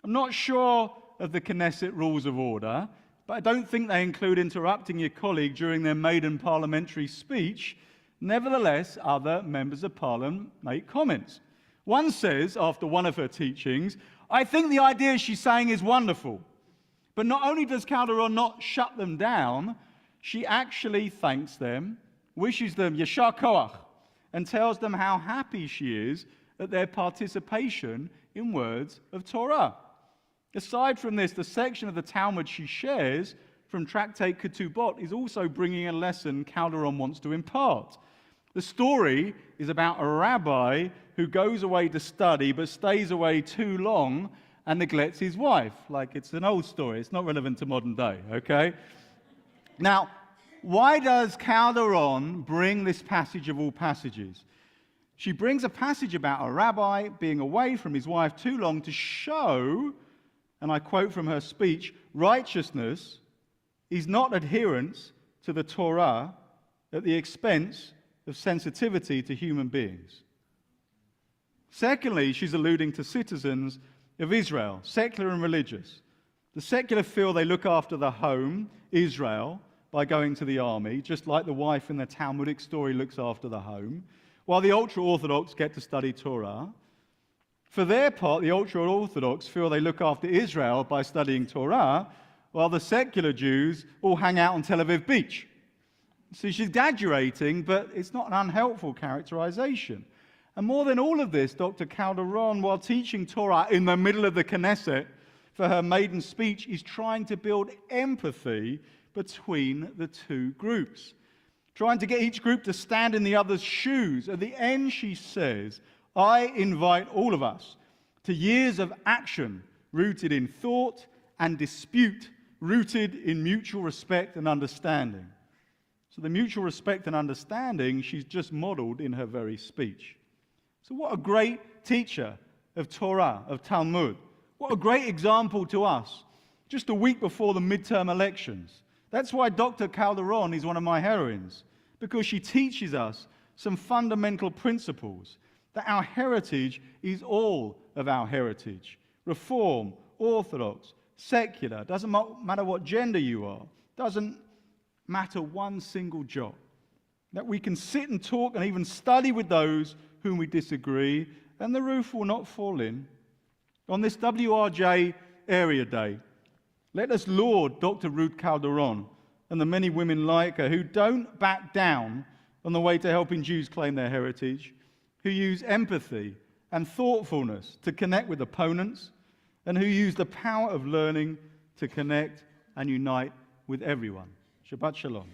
I'm not sure of the Knesset rules of order, but I don't think they include interrupting your colleague during their maiden parliamentary speech. Nevertheless, other members of parliament make comments. One says, after one of her teachings, "I think the idea she's saying is wonderful." But not only does Calderon not shut them down, she actually thanks them, wishes them yashar koach, and tells them how happy she is at their participation in words of Torah. Aside from this, the section of the Talmud she shares from Tractate Ketubot is also bringing a lesson Calderon wants to impart. The story is about a rabbi who goes away to study but stays away too long and neglects his wife. Like, it's an old story. It's not relevant to modern day, okay? Now, why does Calderon bring this passage of all passages? She brings a passage about a rabbi being away from his wife too long to show, and I quote from her speech, righteousness is not adherence to the Torah at the expense of sensitivity to human beings. Secondly, she's alluding to citizens of Israel, secular and religious. The secular feel they look after the home, Israel, by going to the army, just like the wife in the Talmudic story looks after the home, while the ultra-Orthodox get to study Torah. For their part, the ultra-Orthodox feel they look after Israel by studying Torah, while the secular Jews all hang out on Tel Aviv beach. So she's exaggerating, but it's not an unhelpful characterization. And more than all of this, Dr. Calderon, while teaching Torah in the middle of the Knesset for her maiden speech, is trying to build empathy between the two groups, trying to get each group to stand in the other's shoes. At the end, she says, I invite all of us to years of action rooted in thought and dispute, rooted in mutual respect and understanding. So the mutual respect and understanding she's just modeled in her very speech. So what a great teacher of Torah, of Talmud. What a great example to us, just a week before the midterm elections. That's why Dr. Calderon is one of my heroines, because she teaches us some fundamental principles, that our heritage is all of our heritage. Reform, Orthodox, secular, doesn't matter what gender you are, doesn't matter one single jot. That we can sit and talk and even study with those whom we disagree, and the roof will not fall in. On this WRJ Area Day, let us laud Dr. Ruth Calderon and the many women like her who don't back down on the way to helping Jews claim their heritage, who use empathy and thoughtfulness to connect with opponents, and who use the power of learning to connect and unite with everyone. Shabbat Shalom.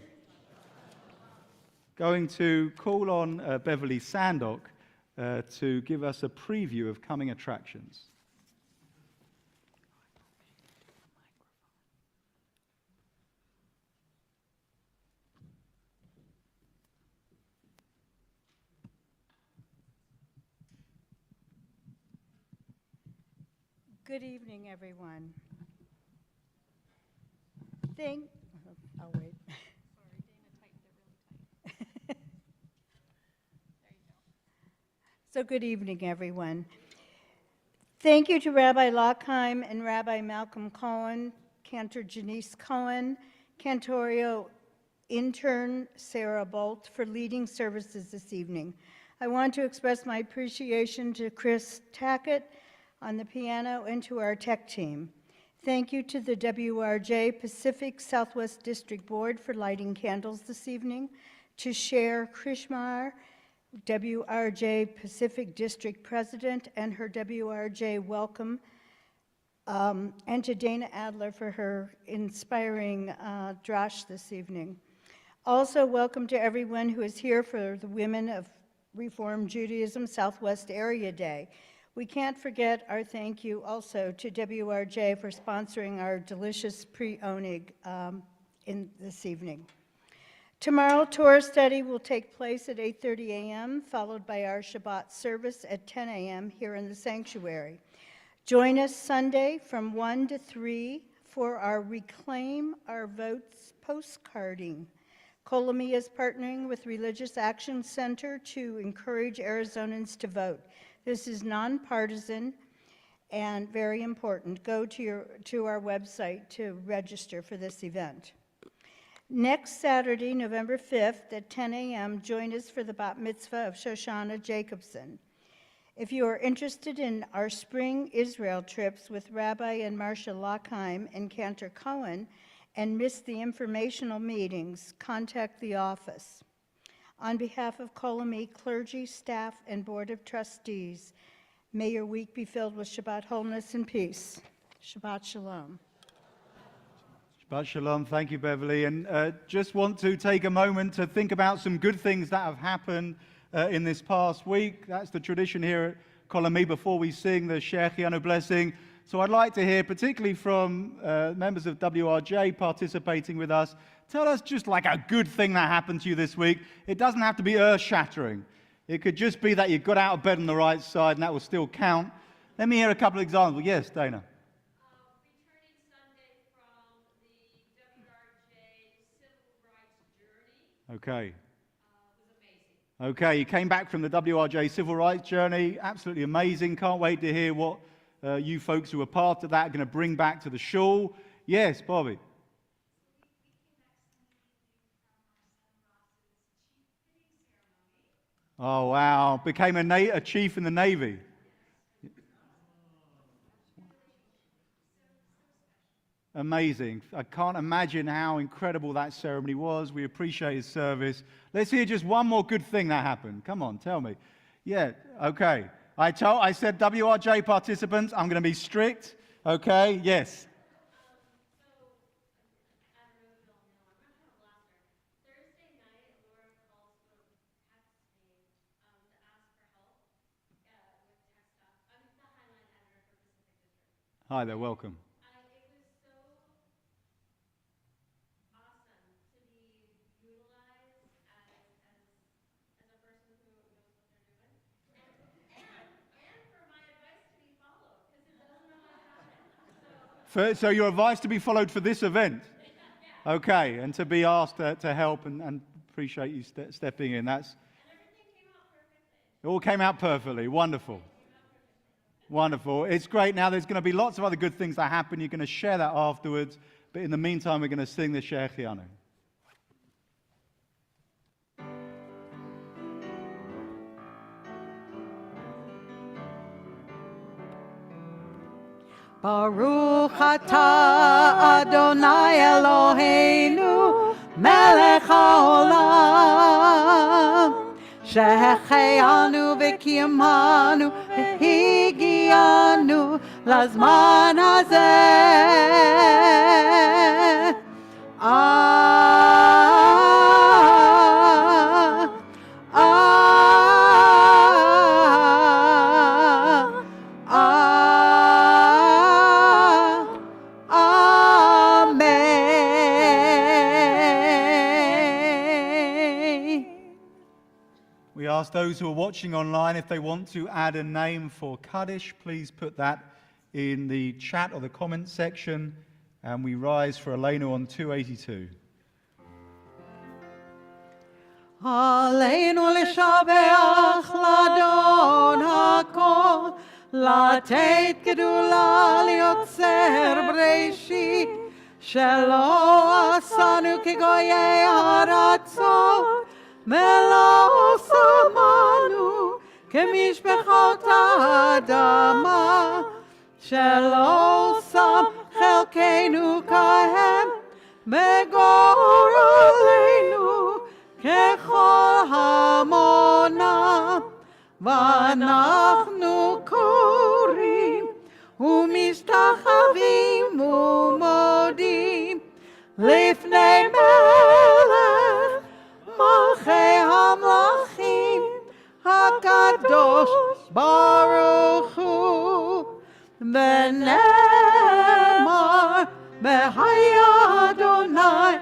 Going to call on Beverly Sandock to give us a preview of coming attractions. Good evening, everyone. I'll wait. Sorry, Dana typed it really tight. There you go. So good evening, everyone. Thank you to Rabbi Lockheim and Rabbi Malcolm Cohen, Cantor Janice Cohen, Cantorio intern Sarah Bolt for leading services this evening. I want to express my appreciation to Chris Tackett on the piano and to our tech team. Thank you to the WRJ Pacific Southwest District Board for lighting candles this evening, to Cher Krishmar, WRJ Pacific District President, and her WRJ welcome, and to Dana Adler for her inspiring drash this evening. Also, welcome to everyone who is here for the Women of Reform Judaism Southwest Area Day. We can't forget our thank you also to WRJ for sponsoring our delicious pre-onig in this evening. Tomorrow, Torah study will take place at 8:30 a.m., followed by our Shabbat service at 10 a.m. here in the sanctuary. Join us Sunday from 1 to 3 for our Reclaim Our Votes postcarding. Colamy is partnering with Religious Action Center to encourage Arizonans to vote. This is nonpartisan and very important. Go to our website to register for this event. Next Saturday, November 5th at 10 a.m., join us for the Bat Mitzvah of Shoshana Jacobson. If you are interested in our spring Israel trips with Rabbi and Marcia Lockheim and Cantor Cohen and miss the informational meetings, contact the office. On behalf of Colamy clergy, staff, and Board of Trustees, may your week be filled with Shabbat wholeness and peace. Shabbat Shalom. Shabbat Shalom. Thank you, Beverly. And just want to take a moment to think about some good things that have happened in this past week. That's the tradition here at Colamy before we sing the Shechianu blessing. So I'd like to hear, particularly from members of WRJ participating with us, tell us just like a good thing that happened to you this week. It doesn't have to be earth-shattering. It could just be that you got out of bed on the right side, and that will still count. Let me hear a couple of examples. Yes, Dana. Returning Sunday from the WRJ Civil Rights Journey. Okay. Was amazing. Okay, you came back from the WRJ Civil Rights Journey. Absolutely amazing. Can't wait to hear what you folks who were part of that are going to bring back to the shul. Yes, Bobby. Oh, wow. Became a chief in the Navy. amazing. I can't imagine how incredible that ceremony was. We appreciate his service. Let's hear just one more good thing that happened. Come on, tell me. Yeah, okay. I said WRJ participants, I'm going to be strict. Okay, yes. Hi there, welcome. So your advice to be followed for this event? Okay, and to be asked to help and appreciate you stepping in. It all came out perfectly. Wonderful. Wonderful. It's great. Now there's going to be lots of other good things that happen. You're going to share that afterwards. But in the meantime, we're going to sing the Shechianu. Baruch atah Adonai Eloheinu melech haolam שהחיינו וקיימנו והגיענו לזמן הזה. We ask those who are watching online, if they want to add a name for Kaddish, please put that in the chat or the comment section. And we rise for Elena on 282. עלינו לשבח לאדון הכל, לתת גדולה ליוצר בראשית, שלא עשנו כגויי ארצות, ולא שמנו כמשפחות האדמה, שלא שם חלקנו כהם בגורלנו ככל המונם, ואנחנו קוראים ומשתחווים ומודים לפני מלך מלכי המלכים הקדוש ברוך הוא, ונאמר והיה אדוני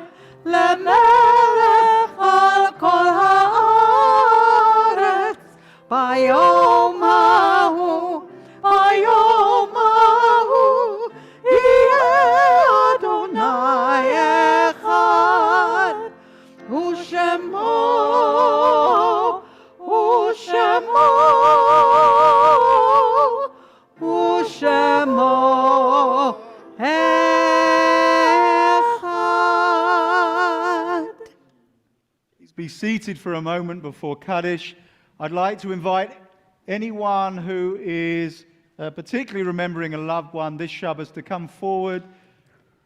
למלך על כל הארץ ביום ההוא, ביום ההוא יהיה אדוני אחד, ושמו Be seated for a moment before Kaddish. I'd like to invite anyone who is particularly remembering a loved one this Shabbat to come forward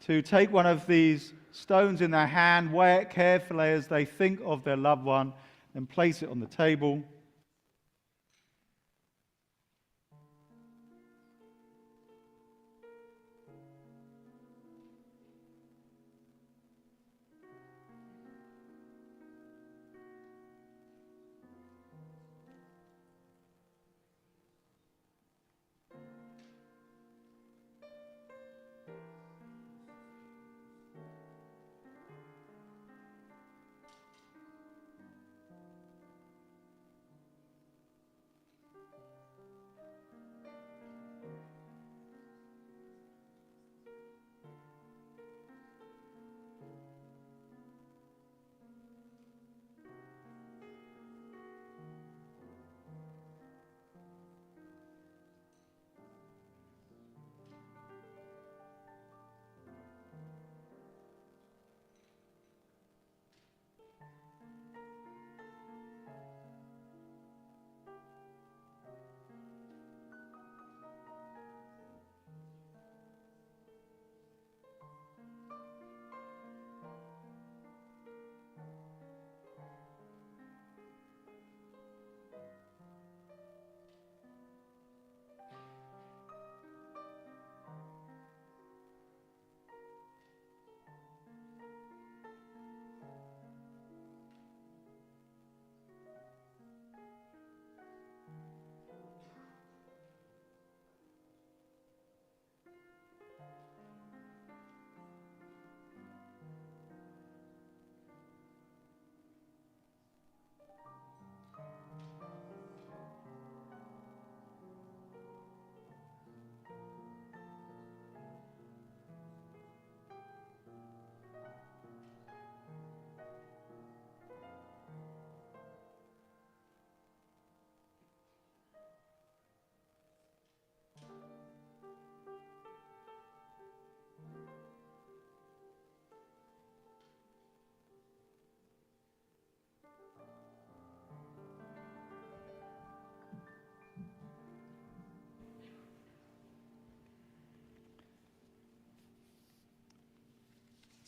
to take one of these stones in their hand, weigh it carefully as they think of their loved one, and place it on the table.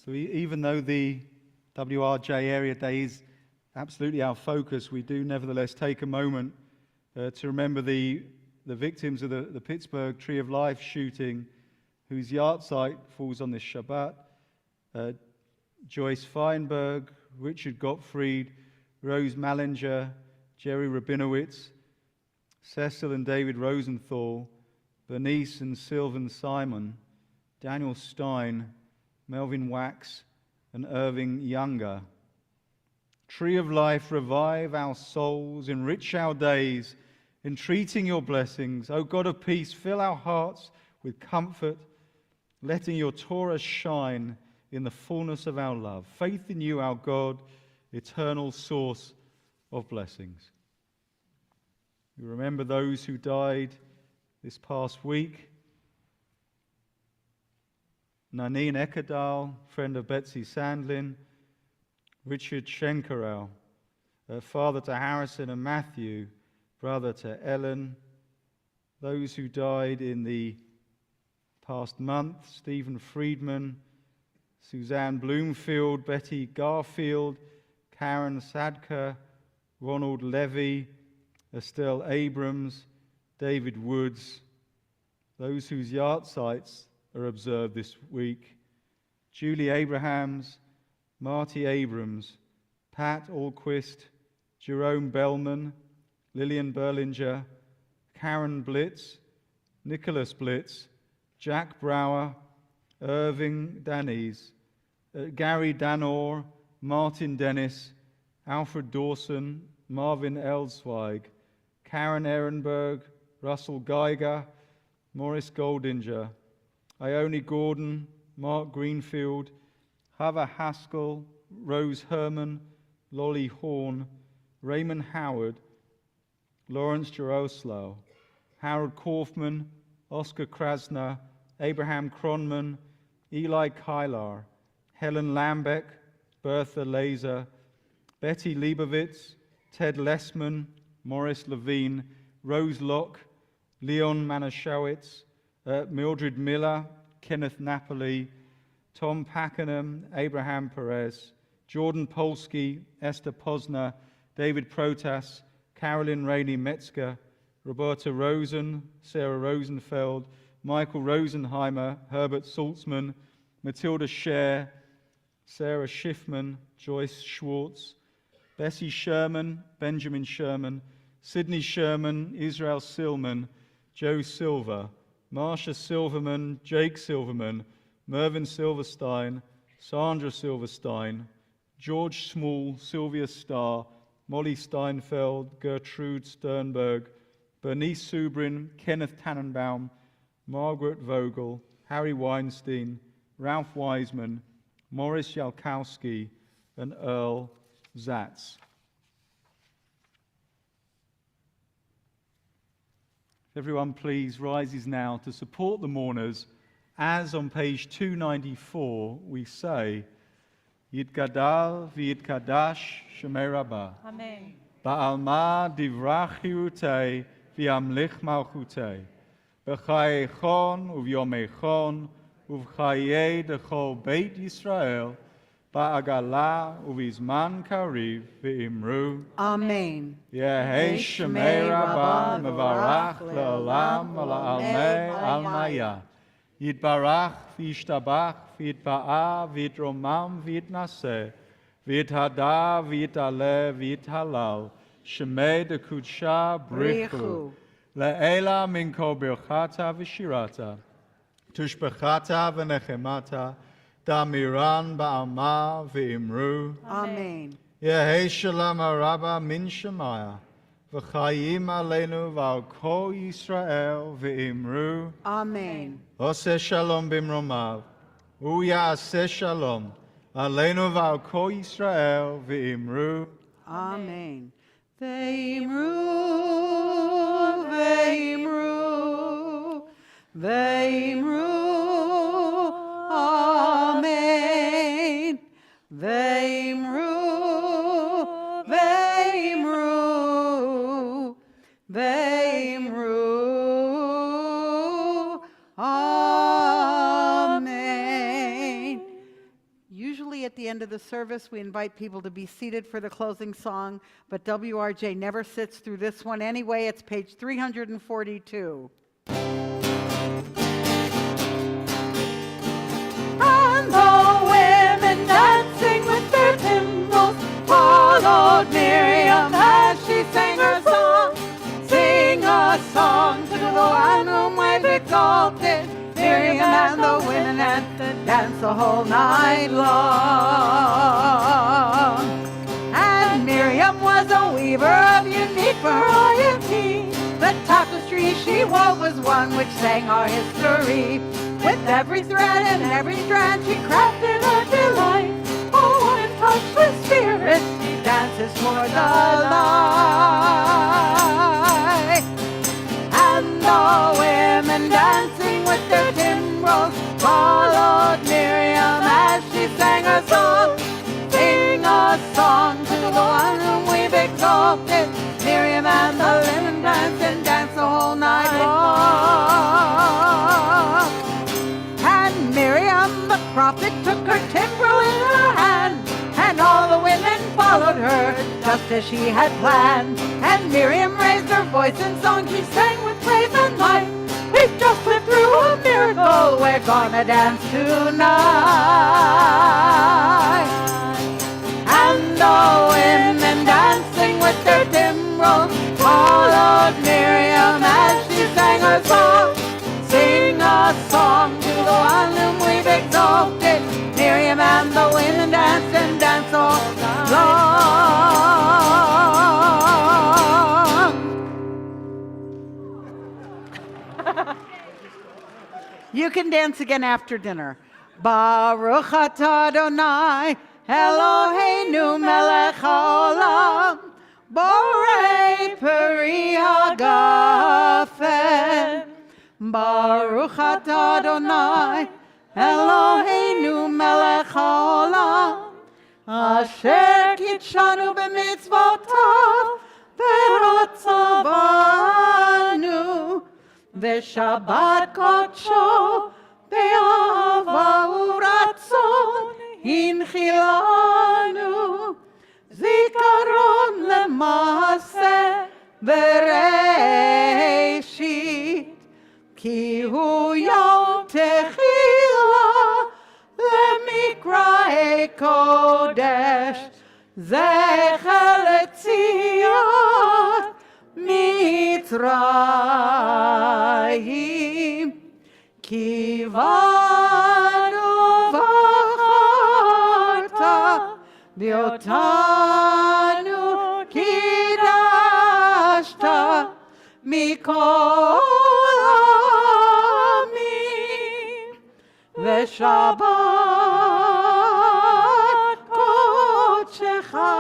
So even though the WRJ Area Day is absolutely our focus, we do nevertheless take a moment to remember the victims of the Pittsburgh Tree of Life shooting, whose yahrzeit falls on this Shabbat. Joyce Feinberg, Richard Gottfried, Rose Mallinger, Jerry Rabinowitz, Cecil and David Rosenthal, Bernice and Sylvan Simon, Daniel Stein, Melvin Wax, and Irving Younger. Tree of Life, revive our souls, enrich our days, entreating your blessings. O God of peace, fill our hearts with comfort, letting your Torah shine in the fullness of our love. Faith in you, our God, eternal source of blessings. We remember those who died this past week. Nanine Ekadal, friend of Betsy Sandlin, Richard Schenkerau, father to Harrison and Matthew, brother to Ellen. Those who died in the past month, Stephen Friedman, Suzanne Bloomfield, Betty Garfield, Karen Sadker, Ronald Levy, Estelle Abrams, David Woods. Those whose yahrzeits are observed this week: Julie Abrahams, Marty Abrams, Pat Alquist, Jerome Bellman, Lillian Berlinger, Karen Blitz, Nicholas Blitz, Jack Brower, Irving Danes, Gary Danor, Martin Dennis, Alfred Dawson, Marvin Elsweig, Karen Ehrenberg, Russell Geiger, Morris Goldinger, Ione Gordon, Mark Greenfield, Hava Haskell, Rose Herman, Lolly Horn, Raymond Howard, Lawrence Jaroslow, Harold Kaufman, Oscar Krasner, Abraham Cronman, Eli Kylar, Helen Lambeck, Bertha Laser, Betty Leibovitz, Ted Lessman, Morris Levine, Rose Locke, Leon Manashowitz, Mildred Miller, Kenneth Napoli, Tom Pakenham, Abraham Perez, Jordan Polsky, Esther Posner, David Protas, Carolyn Rainey Metzger, Roberta Rosen, Sarah Rosenfeld, Michael Rosenheimer, Herbert Saltzman, Matilda Scher, Sarah Schiffman, Joyce Schwartz, Bessie Sherman, Benjamin Sherman, Sidney Sherman, Israel Silman, Joe Silver, Marsha Silverman, Jake Silverman, Mervyn Silverstein, Sandra Silverstein, George Small, Sylvia Starr, Molly Steinfeld, Gertrude Sternberg, Bernice Subrin, Kenneth Tannenbaum, Margaret Vogel, Harry Weinstein, Ralph Wiseman, Morris Yalkowski, and Earl Zatz. Everyone please rises now to support the mourners, as on page 294 we say, Yitgadal v'yitkadash Shemei Rabbah. Amen. Ba'alma divrach hirutei v'yamlich malchutei. B'chayechon uvyomechon uv'chayei dechol Beit Yisrael ba'agala uvizman kariv v'imru. Amen. Yehei Shemei Rabbah mevarach le'olam ala'almei almaya. Yitbarach v'yishtabach v'yitba'a v'yitromam v'yitnaseh v'yithada v'yitale v'yithalal Shemei dekudsha brichu le'ela min kol birchata v'shirata tushbechata v'nechemata damiran ba'alma v'imru. Amen. Yehei shalom haraba min shemaya v'chayim aleinu v'al kol Yisrael v'imru. Amen. Oseh shalom bimromav uyaseh shalom aleinu v'al kol Yisrael v'imru. Amen. Ve'imru, ve'imru, ve'imru. Amen. Ve'imru, ve'imru, ve'imru. Amen. at the end of the service, we invite people to be seated for the closing song, but WRJ never sits through this one anyway. It's page 342. And the women dancing with their timbrels followed Miriam as she sang her song. Sing a song to the one whom we've exalted. Miriam and the women dance the whole night long. And Miriam was a weaver of unique variety. The tapestry she wove was one which sang our history. With every thread and every strand she crafted a delight. Oh, one in touch with spirit, she dances toward the light. And the women dancing with their timbrels followed Miriam as she sang a song. Sing a song to the one whom we've exalted. Miriam and the women dance the whole night long. And Miriam the prophet took her timbrel in her hand, and all the women followed her just as she had planned. And Miriam raised her voice in song, she sang with praise and might. We've just lived through a miracle, we're gonna dance tonight. And the women dancing with their timbrels followed Miriam as she sang her song. Sing a song to the one whom we've exalted. Miriam and the women dance all long. You can dance again after dinner. Baruch atah Adonai Eloheinu melech haolam borei peri hagafen. Baruch atah Adonai Eloheinu melech haolam asher kitshanu b'mitzvotav v'ratzavanu v'shabbat kodsho be'ahava u'ratzon hinchilanu zikaron lemaaseh bereshit ki hu yom techila lemikrae kodesh zecher letziat Mitzrayim ki vanu v'charta biotanu kidashta mikol amim v'shabbat kodshecha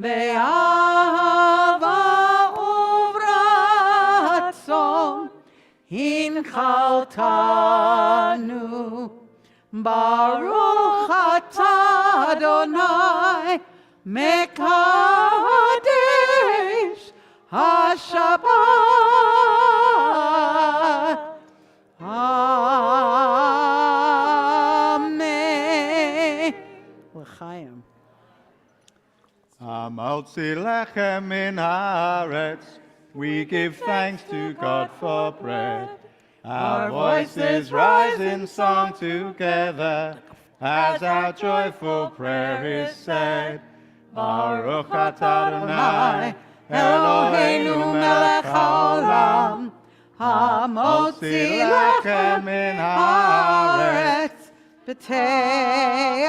be'ahava uvratzon hinchaltanu. Baruch atah Adonai mekadesh haShabbat. Amen. L'chaim. Amotzi lechem min haaretz, we give thanks to God for bread. Our voices rise in song together as our joyful prayer is said. Baruch atah Adonai Eloheinu melech haolam hamotzi lechem min haaretz B'tei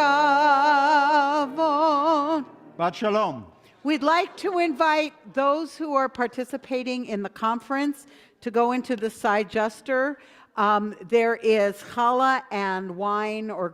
avon. But shalom. We'd like to invite those who are participating in the conference to go into the side juster. There is challah and wine or